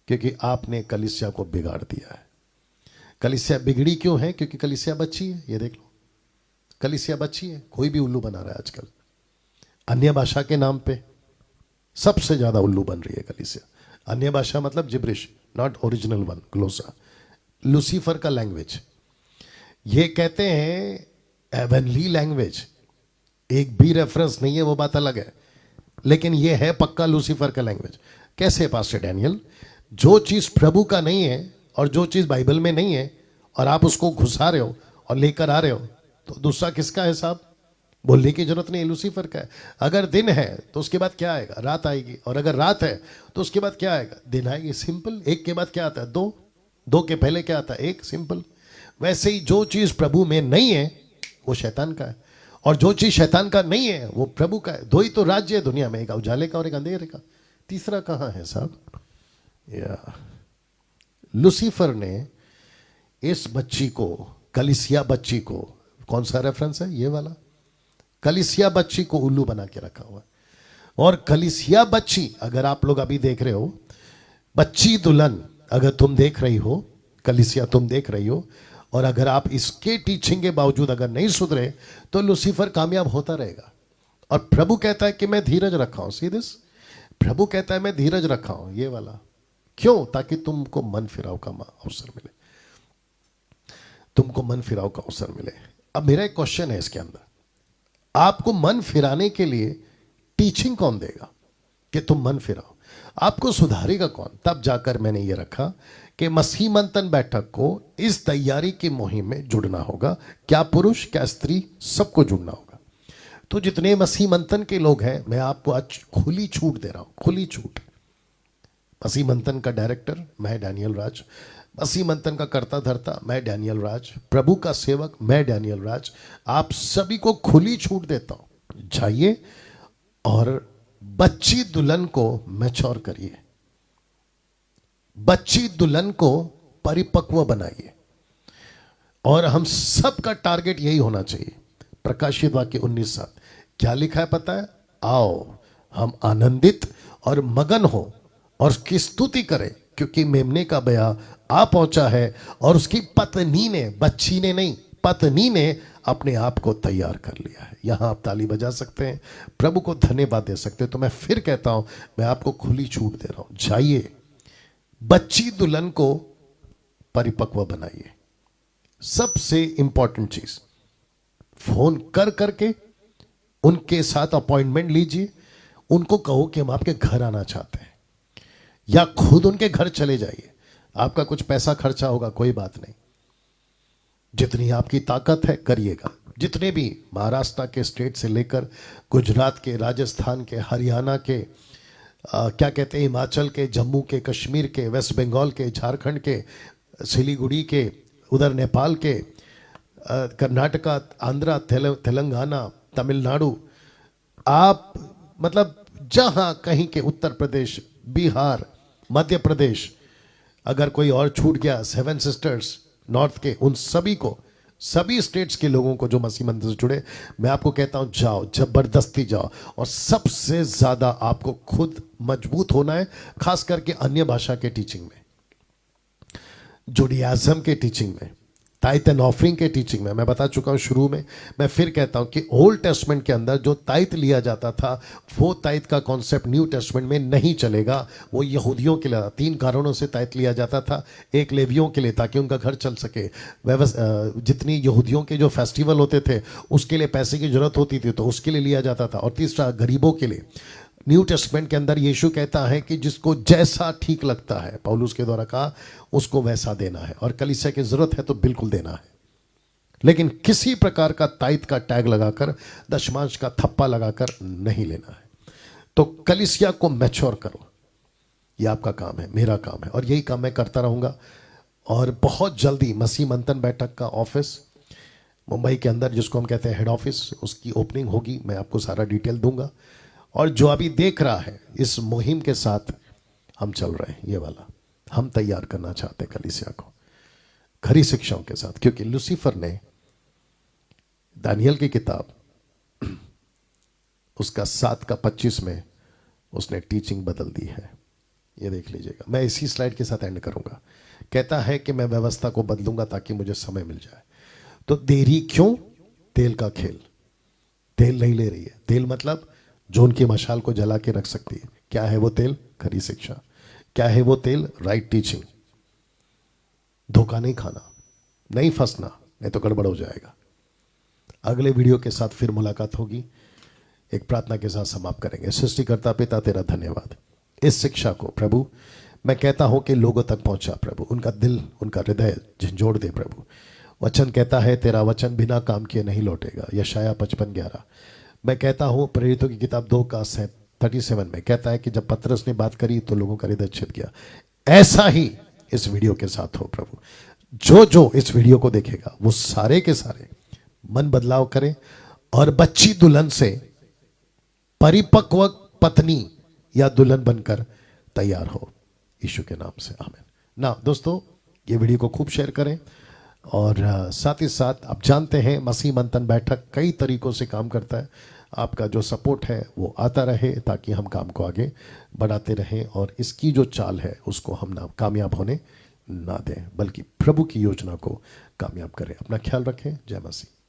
क्योंकि आपने कलीसिया को बिगाड़ दिया है। कलीसिया बिगड़ी क्यों है? क्योंकि कलीसिया बच्ची है। ये देख लो, कलीसिया बच्ची है। कोई भी उल्लू बना रहा है आजकल, अन्य भाषा के नाम पे सबसे ज्यादा उल्लू बन रही है कलीसिया। अन्य भाषा मतलब gibberish, not original one, glossa, Lucifer का लैंग्वेज। ये कहते हैं हेवनली लैंग्वेज, एक भी रेफरेंस नहीं है, वो बात अलग है, लेकिन ये है पक्का लूसीफर का लैंग्वेज। कैसे पास्टर डैनियल? जो चीज प्रभु का नहीं है और जो चीज बाइबल में नहीं है और आप उसको घुसा रहे हो और लेकर आ रहे हो, तो दूसरा किसका है साहब? बोलने की जरूरत नहीं, लूसीफर का है। अगर दिन है तो उसके बाद क्या आएगा? रात आएगी। और अगर रात है तो उसके बाद क्या आएगा? दिन आएगी। सिंपल। एक के बाद क्या आता है? दो। दो के पहले क्या आता है? एक। सिंपल। वैसे ही जो चीज प्रभु में नहीं है वो शैतान का है, और जो चीज शैतान का नहीं है वो प्रभु का है। दो ही तो राज्य है दुनिया में, एक उजाले का और एक अंधेरे का। तीसरा कहां है साहब? या लूसीफर ने इस बच्ची को, कलीसिया बच्ची को, कौन सा रेफरेंस है ये वाला, कलीसिया बच्ची को उल्लू बना के रखा हुआ है। और कलीसिया बच्ची, अगर आप लोग अभी देख रहे हो, बच्ची दुल्हन अगर तुम देख रही हो, कलीसिया तुम देख रही हो, और अगर आप इसके टीचिंग के बावजूद अगर नहीं सुधरे तो लूसीफर कामयाब होता रहेगा। और प्रभु कहता है कि मैं धीरज रखा हूं, सी दिस, प्रभु कहता है मैं धीरज रखा हूं, ये वाला क्यों, ताकि तुमको मन फिराव का अवसर मिले, तुमको मन फिराव का अवसर मिले। अब मेरा एक क्वेश्चन है इसके अंदर, आपको मन फिराने के लिए टीचिंग कौन देगा कि तुम मन फिराओ, आपको सुधारेगा कौन? तब जाकर मैंने ये रखा कि मसीह मंथन बैठक को इस तैयारी की मुहिम में जुड़ना होगा। क्या पुरुष क्या स्त्री, सबको जुड़ना होगा। तो जितने मसीह मंथन के लोग हैं, मैं आपको आज खुली छूट दे रहा हूं, खुली छूट। मसीह मंथन का डायरेक्टर मैं डैनियल राज, मसीह मंथन का कर्ता धर्ता मैं डैनियल राज, प्रभु का सेवक मैं डैनियल राज, आप सभी को खुली छूट देता हूं। जाइए और बच्ची दुल्हन को मैच्योर करिए, बच्ची दुल्हन को परिपक्व बनाइए। और हम सब का टारगेट यही होना चाहिए। प्रकाशित वाक्य 19:7 क्या लिखा है पता है? आओ हम आनंदित और मगन हो और उसकी स्तुति करें, क्योंकि मेमने का ब्याह आ पहुंचा है और उसकी पत्नी ने, बच्ची ने नहीं, पत्नी ने अपने आप को तैयार कर लिया है। यहां आप ताली बजा सकते हैं, प्रभु को धन्यवाद दे सकते हैं। तो मैं फिर कहता हूं, मैं आपको खुली छूट दे रहा हूं, जाइए बच्ची दुल्हन को परिपक्व बनाइए। सबसे इंपॉर्टेंट चीज, फोन कर करके उनके साथ अपॉइंटमेंट लीजिए, उनको कहो कि हम आपके घर आना चाहते हैं, या खुद उनके घर चले जाइए। आपका कुछ पैसा खर्चा होगा, कोई बात नहीं, जितनी आपकी ताकत है करिएगा। जितने भी महाराष्ट्र के स्टेट से लेकर गुजरात के, राजस्थान के, हरियाणा के, क्या कहते हैं, हिमाचल के, जम्मू के, कश्मीर के, वेस्ट बंगाल के, झारखंड के, सिलीगुड़ी के, उधर नेपाल के, कर्नाटका, आंध्रा, तेलंगाना, तमिलनाडु, आप मतलब जहां कहीं के, उत्तर प्रदेश, बिहार, मध्य प्रदेश, अगर कोई और छूट गया, 7 सिस्टर्स नॉर्थ के, उन सभी को, सभी स्टेट्स के लोगों को जो मसीह मंदिर से जुड़े, मैं आपको कहता हूं जाओ, जबरदस्ती जाओ। और सबसे ज्यादा आपको खुद मजबूत होना है, खास करके अन्य भाषा के टीचिंग में, जुडियाज्म के टीचिंग में, ताइथ एंड ऑफरिंग के टीचिंग में। मैं बता चुका हूं शुरू में, मैं फिर कहता हूं कि ओल्ड टेस्टमेंट के अंदर जो ताइथ लिया जाता था, वो ताइथ का कॉन्सेप्ट न्यू टेस्टमेंट में नहीं चलेगा। वो यहूदियों के लिए 3 कारणों से ताइथ लिया जाता था। एक, लेवियों के लिए, ताकि उनका घर चल सके, जितनी यहूदियों के जो फेस्टिवल होते थे उसके लिए पैसे की जरूरत होती थी, तो उसके लिए लिया जाता था। और तीसरा, गरीबों के लिए। न्यू टेस्टमेंट के अंदर यीशु कहता है कि जिसको जैसा ठीक लगता है, पौलुस के द्वारा कहा, उसको वैसा देना है। और कलीसिया की जरूरत है तो बिल्कुल देना है, लेकिन किसी प्रकार का ताइथ का टैग लगाकर, दशमांश का थप्पा लगाकर नहीं लेना है। तो कलीसिया को मैच्योर करो, ये आपका काम है, मेरा काम है, और यही काम मैं करता रहूंगा। और बहुत जल्दी मसीह मंथन बैठक का ऑफिस मुंबई के अंदर, जिसको हम कहते हैं हेड ऑफिस, उसकी ओपनिंग होगी। मैं आपको सारा डिटेल दूंगा। और जो अभी देख रहा है, इस मुहिम के साथ हम चल रहे हैं, ये वाला हम तैयार करना चाहते हैं कलीसिया को खरी शिक्षाओं के साथ। क्योंकि लूसीफर ने दानियल की किताब उसका 7 का 25 में उसने टीचिंग बदल दी है। ये देख लीजिएगा, मैं इसी स्लाइड के साथ एंड करूंगा। कहता है कि मैं व्यवस्था को बदलूंगा ताकि मुझे समय मिल जाए। तो देरी क्यों? तेल का खेल। तेल नहीं ले रही है। तेल मतलब जो उनकी मशाल को जला के रख सकती है। क्या है वो तेल? खरी शिक्षा। क्या है वो तेल? Right teaching. धोखा नहीं खाना, नहीं फंसना, नहीं तो गड़बड़ हो जाएगा। अगले वीडियो के साथ फिर मुलाकात होगी। एक प्रार्थना के साथ समाप्त करेंगे। सृष्टिकर्ता पिता, तेरा धन्यवाद इस शिक्षा को प्रभु मैं कहता हूं कि लोगों तक पहुंचा प्रभु, उनका दिल, उनका हृदय झंझोड़ दे प्रभु। वचन कहता है तेरा वचन बिना काम किए नहीं लौटेगा, यशाया 55:11। मैं कहता हूं प्रेरितों की किताब 2 का 37 में कहता है कि जब पतरस ने बात करी तो लोगों का हृदय छिद गया। ऐसा ही इस वीडियो के साथ हो प्रभु। जो जो इस वीडियो को देखेगा वो सारे के सारे मन बदलाव करें और बच्ची दुल्हन से परिपक्व पत्नी या दुल्हन बनकर तैयार हो, यीशु के नाम से आमीन। ना दोस्तों, ये वीडियो को खूब शेयर करें। और साथ ही साथ आप जानते हैं मसीह मंथन बैठक कई तरीकों से काम करता है। आपका जो सपोर्ट है वो आता रहे ताकि हम काम को आगे बढ़ाते रहें और इसकी जो चाल है उसको हम ना कामयाब होने ना दें, बल्कि प्रभु की योजना को कामयाब करें। अपना ख्याल रखें। जय मसीह।